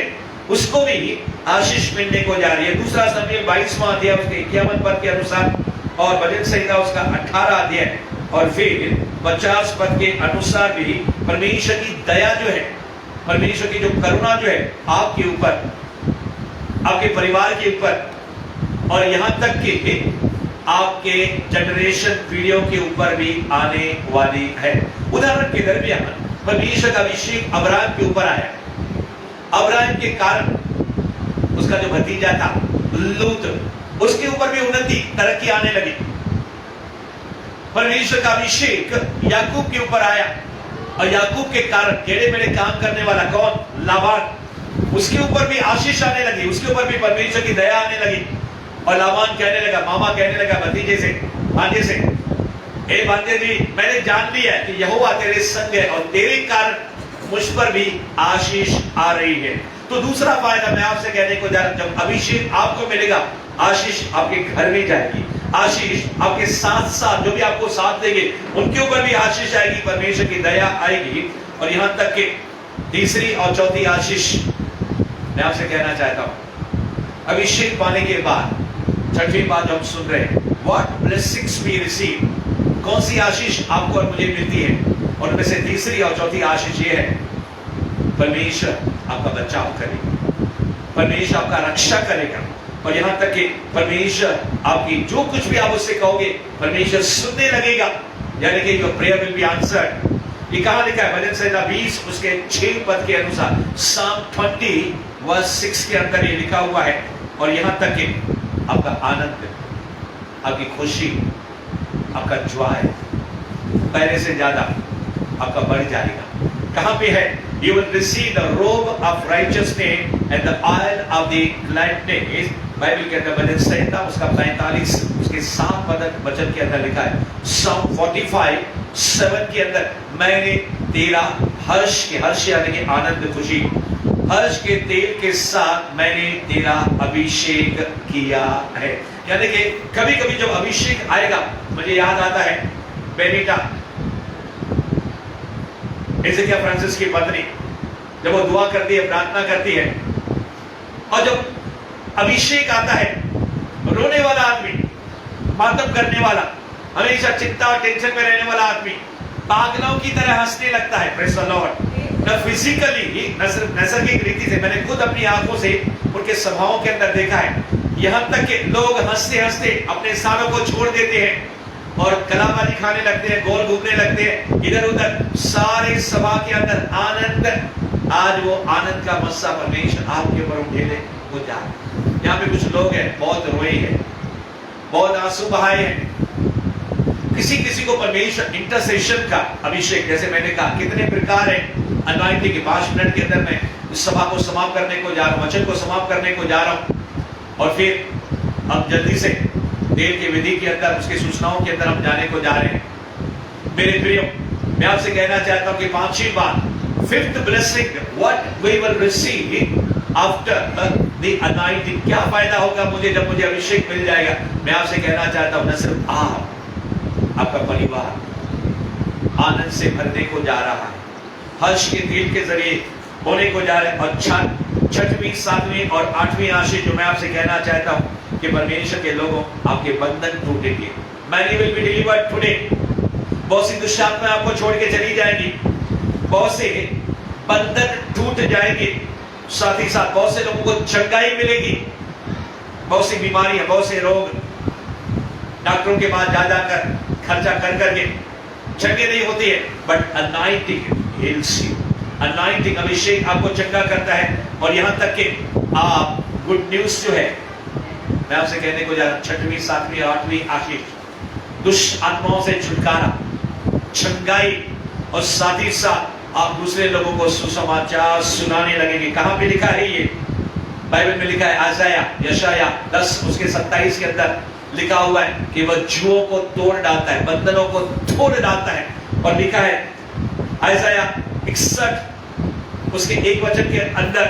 उसको भी आशीष मिलने को जा रही है। दूसरा शमूएल 22वां अध्याय उसके 51 पद के अनुसार, और भजन संहिता उसका 18 अध्याय और फिर 50 पद के अनुसार भी परमेश्वर की दया जो है, परमेश्वर की जो करुणा जो है आपके ऊपर, आपके परिवार के ऊपर, और यहां तक कि आपके जनरेशन पीढ़ियों के ऊपर भी आने वाली है। उदाहरण के दरमियान परमेश्वर का अभिषेक अब्राहम के ऊपर आया। अब्राहम के कारण उसका जो भतीजा था लूत, उसके ऊपर भी उन्नति, तरक्की आने लगी। परमेश्वर का अभिषेक याकूब के ऊपर आया, और याकूब के कारण टेढ़े मेढ़े काम करने वाला कौन, लाबान, उसके ऊपर भी आशीष आने लगी, उसके ऊपर भी परमेश्वर की दया आने लगी। और लाबान कहने लगा, मामा कहने लगा भतीजे से, भांजे से, ए भांजे जी, मैंने जान लिया कि यहोवा तेरे संग है और तेरे कारण मुझ पर भी आशीष आ रही है। तो दूसरा फायदा मैं आपसे कहने को जा रहा हूं, जब अभिषेक आपको मिलेगा, आशीष आपके घर में जाएगी, आशीष आपके साथ साथ जो भी आपको साथ देंगे उनके ऊपर भी आशीष आएगी, परमेश्वर की दया आएगी। और यहां तक कि तीसरी और चौथी आशीष मैं आपसे कहना चाहता हूं। अभिषेक पाने के बाद छठवीं बात जो हम सुन रहे हैं, व्हाट ब्लेसिंग्स वी रिसीव, कौन सी आशीष आपको और मुझे मिलती है, और उनमें से तीसरी और चौथी आशीष ये है, परमेश्वर आपका बचाव करेगा, परमेश्वर आपका रक्षा करेगा, और यहां तक कि परमेश्वर आपकी जो कुछ भी आप उससे कहोगे परमेश्वर सुनने लगेगा, यानी कि your prayer will be answered. ये कहां लिखा है? भजन संहिता 20 उसके 6 पद के अनुसार, Psalm 20 वर्स 6 के अंदर ये लिखा हुआ है। और यहां तक कि आपका आनंद, आपकी खुशी, आपका जॉय पहले से ज्यादा आपका बढ़ जाएगा। कहां पे है? You will receive the robe of righteousness and the oil of the gladness। Bible के अंदर भजन संहिता उसका 45 उसके 7 वचन के अंदर लिखा है, Psalm 45:7 के अंदर, मैंने तेरा हर्ष यानी कि आनंद, खुशी, हर्ष के तेल के साथ मैंने तेरा अभिषेक किया है। यानी कि कभी कभी जब अभिषेक आएगा, मुझे याद आता है बेनिटा एज़ेकिया फ्रांसिस की पत्नी, जब वो दुआ करती है, प्रार्थना करती है, और जब अभिषेक आता है, रोने वाला आदमी, मातम करने वाला, हमेशा चिंता और टेंशन में रहने वाला आदमी पागलों की तरह हंसने लगता है। Praise the Lord. न फिजिकली, नैसर्गिक रीति से, मैंने खुद अपनी आंखों से उनके सभाओं के अंदर देखा है, यहां तक कि लोग हंसते हंसते अपने स्थानों को छोड़ देते हैं और कलाबाजी खाने लगते हैं, गोल घूमने लगते हैं इधर उधर, सारे सभा के अंदर आनंद। आज वो आनंद का मस्सा परमेश्वर आपके ऊपर उठेले हो जाए। यहाँ पे कुछ लोग हैं, बहुत रोए हैं, बहुत आंसू बहाए हैं। किसी किसी को परमेश्वर इंटरसेशन का अभिषेक, जैसे मैंने कहा कितने प्रकार है अनॉइंटिंग के। 5 मिनट के अंदर मैं इस सभा को समाप्त करने को जा रहा हूँ, वचन को समाप्त करने को जा रहा हूँ, और फिर अब जल्दी से देर की विधि के अंदर, उसकी सूचनाओं के अंदर हम जाने को जा रहे हैं। मेरे प्रियो, मैं आपसे कहना चाहता हूं कि 5वीं बात, fifth blessing, what we will receive after the anointing, क्या फायदा होगा मुझे जब मुझे अभिषेक मिल जाएगा। मैं आपसे कहना चाहता हूं, न सिर्फ आप, आपका परिवार आनंद से भरने को जा रहा है, हर्ष के तेल के जरिए होने को जा रहे हैं। और 6वीं, 7वीं और 8वीं आशीष जो मैं आपसे कहना चाहता हूं कि परमेश्वर के लोगों, आपके बंधन टूटेंगे। Many will be delivered today। बहुत सी दुष्ट आत्माएं आपको छोड़ के चली जाएंगी, बहुत से बंधन टूट जाएंगे, साथ ही साथ बहुत से लोगों को चंगाई मिलेगी। बहुत सी बीमारियां, बहुत से रोग डॉक्टरों के पास जा जाकर खर्चा कर करके चंगे नहीं होती है, but anointing heals you। Anointing, अभिषेक आपको चंगा करता है। और यहां तक कि आप, गुड न्यूज जो है मैं आपसे कहने को जा रहा हूं, 6वीं, 7वीं, 8वीं आशीष, दुष्ट आत्माओं से छुटकारा, चंगाई, और साथ ही साथ आप दूसरे लोगों को सुसमाचार सुनाने लगेंगे। कहां पे लिखा है ये? बाइबल में लिखा है, यशाया 10 उसके 27 के अंदर लिखा हुआ है कि वह जुओं को तोड़ डालता है, बंधनों को तोड़ डालता है। और लिखा है यशाया 61 उसके 1 वचन के अंदर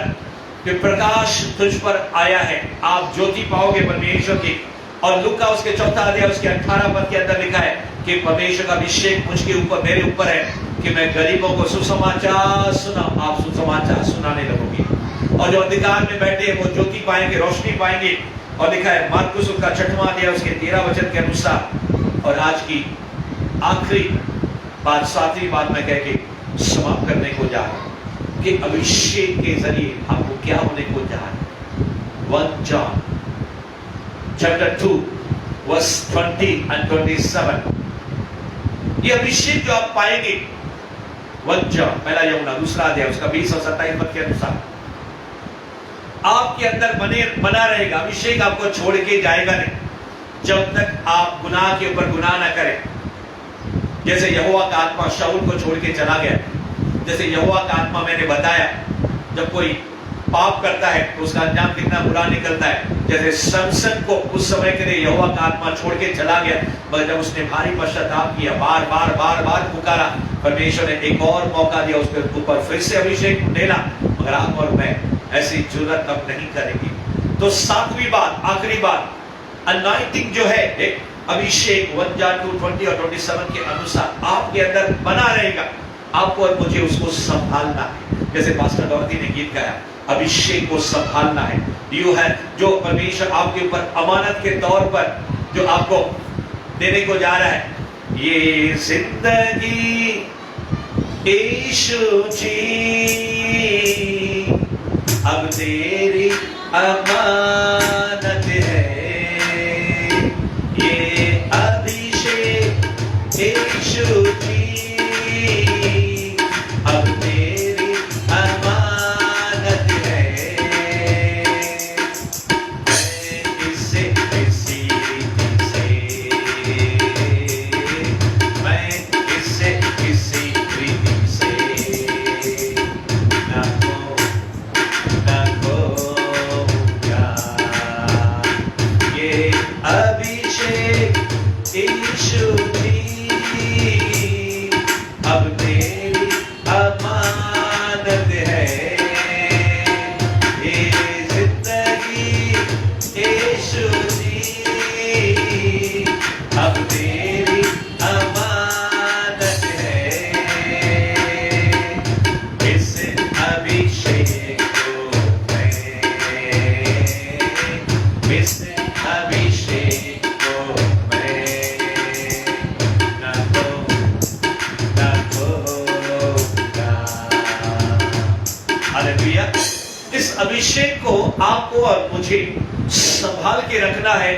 कि प्रकाश तुझ पर आया है, आप ज्योति पाओगे परमेश्वर की। और लूका उसके 4 अध्याय उसके 18 पद के अंदर लिखा है कि परमेश्वर का अभिषेक मुझके ऊपर, मेरे ऊपर है कि मैं गरीबों को सुसमाचार सुनाऊं। आप सुसमाचार सुनाने लगोगे, और जो अंधकार में बैठे हैं वो ज्योति पाएंगे, रोशनी पाएंगे। और लिखा है मार्कुस उसका 6वां अध्याय उसके 13 वचन के अनुसार। और आज की आखिरी बात, 7वीं बात मैं कह के समाप्त करने को जा रहा हूं कि अभिषेक के जरिए आपको क्या होने को जा रहा है। 1 John chapter 2 verse 20 and 27, ये अभिषेक जो आप पाएंगे 1 John पहला यूहन्ना 2 अध्याय उसका 20 और 27 पद के अनुसार, आपके अंदर बना रहेगा। अभिषेक आपको छोड़ के जाएगा नहीं जब तक आप गुनाह के ऊपर गुनाह ना करें। जैसे यहोवा का आत्मा शाऊल को छोड़ के चला गया, जैसे यहोवा का आत्मा मैंने बताया, जब कोई पाप करता है तो उसका अंजाम कितना बुरा निकलता है। जैसे समसन को उस समय के लिए यहोवा का आत्मा छोड़ के चला गया, मगर जब उसने भारी पश्चाताप किया, बार बार पुकारा, परमेश्वर ने एक और मौका दिया उसके ऊपर फिर से अभिषेक देना। मगर आप और मैं ऐसी जरूरत अब नहीं करेंगे। तो 7वीं बात, आखिरी बात, अनॉइंटिंग जो है, अभिषेक 1 John 2:20 और 27 के अनुसार आपके अंदर बना रहेगा। आपको और मुझे उसको संभालना है। जैसे पास्टर डॉर्टी ने गीत गाया, अभिषेक को संभालना है। यू है जो परमेश्वर आपके ऊपर अमानत के तौर पर जो आपको देने को जा रहा है। ये जिंदगी यीशु जी अब तेरी अमानत है। ये अभिषेक यीशु जी अब तेरी अमानत है। मैं इसे किसी रीति से, मैं इसे किसी रीति से ना खोऊंगा। ये अभिषेक यीशु जी अब तेरी अमानत है। ये जिंदगी यीशु जी अब तेरी अमानत है। इस अभिषेक को मैं, इस अभिषेक को मैं ना खोऊंगा। हालेलुया। इस अभिषेक को आपको और मुझे संभाल के रखना है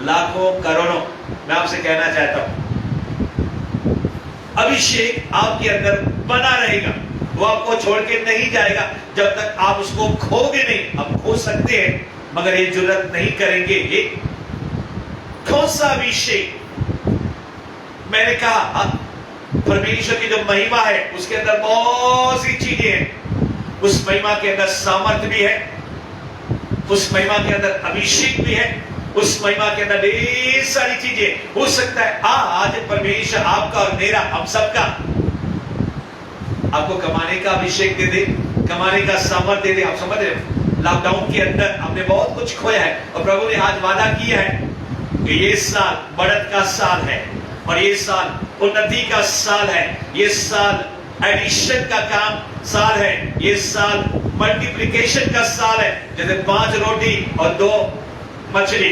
लाखों करोड़ों। मैं आपसे कहना चाहता हूं, अभिषेक आपके अंदर बना रहेगा, वो आपको छोड़ के नहीं जाएगा जब तक आप उसको खोगे नहीं। आप खो सकते हैं मगर ये जुर्रत नहीं करेंगे। ये कौन सा अभिषेक? मैंने कहा परमेश्वर की जो महिमा है उसके अंदर बहुत सी चीजें हैं। उस महिमा के अंदर सामर्थ्य भी है, उस महिमा के अंदर अभिषेक भी है, उस महिमा के अंदर ढेर सारी चीजें। हो सकता है आज परमेश्वर आपका और मेरा, हम सबका, आपको कमाने का अभिषेक दे दे, कमाने का सामर्थ्य दे दे। आप समझ रहे हो, लॉकडाउन के अंदर हमने बहुत कुछ खोया है और प्रभु ने आज वादा किया है कि ये साल बढ़त का साल है और ये साल उन्नति का साल है। ये साल एडिशन का काम साल है। ये साल मल्टीप्लिकेशन का साल है। जैसे 5 रोटी और 2 मछली,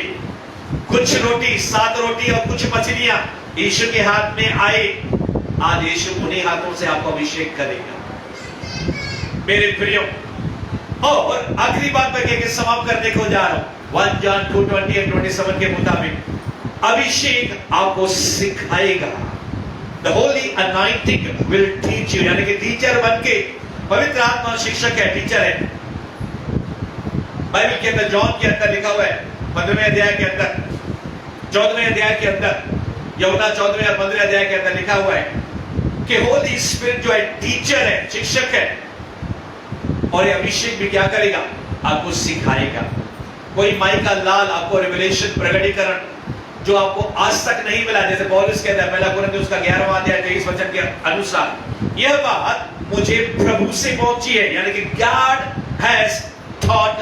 कुछ रोटी, 7 रोटी और कुछ मछलियां यीशु के हाथ में आए। आज यीशु उन्हीं हाथों से आपको अभिषेक करेगा मेरे प्रियो। और आखिरी बात मैं कहकर समाप्त करने को जा रहा हूं। 1 जॉन 2:20 और 27 के मुताबिक अभिषेक आपको सिखाएगा। The Holy Anointing will teach you, यानी कि टीचर बन के, पवित्र आत्मा शिक्षक है, टीचर है। बाइबल के अंदर जॉन के अंदर लिखा हुआ है 15वें अध्याय के अंदर, 14वें अध्याय के अंदर, यूहन्ना 14वें और 15वें अध्याय के अंदर लिखा हुआ है कि होली स्पिरिट जो है टीचर है, शिक्षक है। और ये अभिषेक भी क्या करेगा? आपको सिखाएगा। कोई माई का लाल आपको रेवलेशन, प्रकटीकरण जो आपको आज तक नहीं मिला, जैसे पौलुस कहता है पहला कुरिन्थियों उसका 11वां अध्याय 23 वचन के अनुसार, यह बात मुझे प्रभु से पहुंची है, यानी कि गॉड हैज टॉट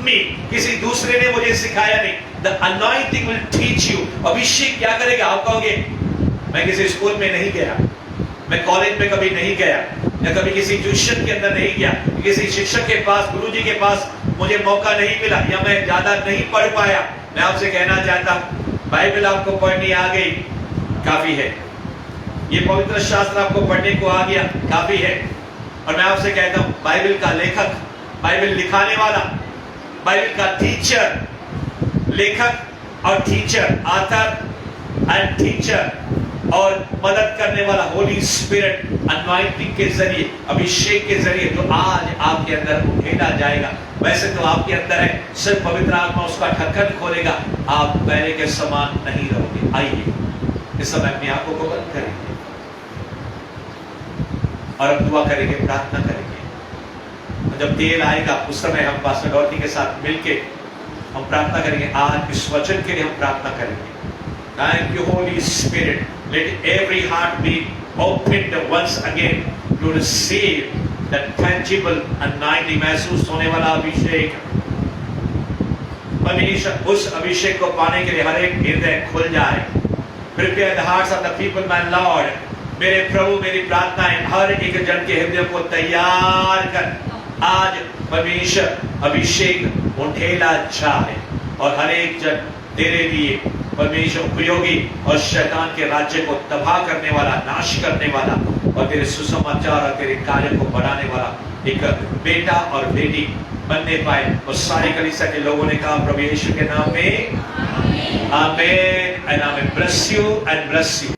मी, किसी दूसरे ने मुझे सिखाया नहीं। The anointing will teach you. अभिषेक क्या करेगा? आप कहोगे मैं किसी स्कूल में नहीं गया, मैं कॉलेज में कभी नहीं गया, या कभी किसी ट्यूशन के अंदर नहीं गया, किसी शिक्षक के पास, गुरुजी के पास मुझे मौका नहीं मिला, या मैं ज्यादा नहीं पढ़ पाया। मैं आपसे कहना चाहता हूं बाइबल आपको पढ़नी आ गई, काफी है। ये पवित्र शास्त्र आपको पढ़ने को आ गया, काफी है। और मैं आपसे कहता हूं बाइबल का लेखक, बाइबल लिखाने वाला, बाइबल का टीचर, लेखक और टीचर, ऑथर एंड टीचर और मदद करने वाला होली स्पिरिट अनॉइंटिंग के जरिए, अभिषेक के जरिए जो आज आपके अंदर उठेला जाएगा। वैसे तो आपके अंदर है, सिर्फ पवित्र आत्मा उसका ढक्कन खोलेगा, आप पहले के समान नहीं रहोगे। आइए इस समय अपनी आंखों को बंद करेंगे और अब दुआ करेंगे, प्रार्थना करेंगे। जब तेल आएगा उस समय हम पास्टर डॉर्टी के साथ मिलके हम प्रार्थना करेंगे। आज इस वचन के लिए हम प्रार्थना करेंगे। Thank you, Holy Spirit. Let every heart be opened once again to receive that tangible anointing, महसूस होने वाला अभिषेक। परमेश्वर उस अभिषेक को पाने के लिए हर एक हृदय खुल जाए। Prepare the hearts of the people, my Lord. मेरे प्रभु मेरी प्रार्थनाएं हर एक जन के हृदय को तैयार कर। आज परमेश्वर अभिषेक उठेला जाए और हर एक जन तेरे लिए परमेश्वर उपयोगी और शैतान के राज्य को तबाह करने वाला, नाश करने वाला और तेरे सुसमाचार और तेरे कार्य को बढ़ाने वाला एक बेटा और बेटी बनने पाए। और सारी कलीसिया के लोगों ने कहा प्रभु यीशु के नाम में आमीन एंड आमीन। Bless you and bless you.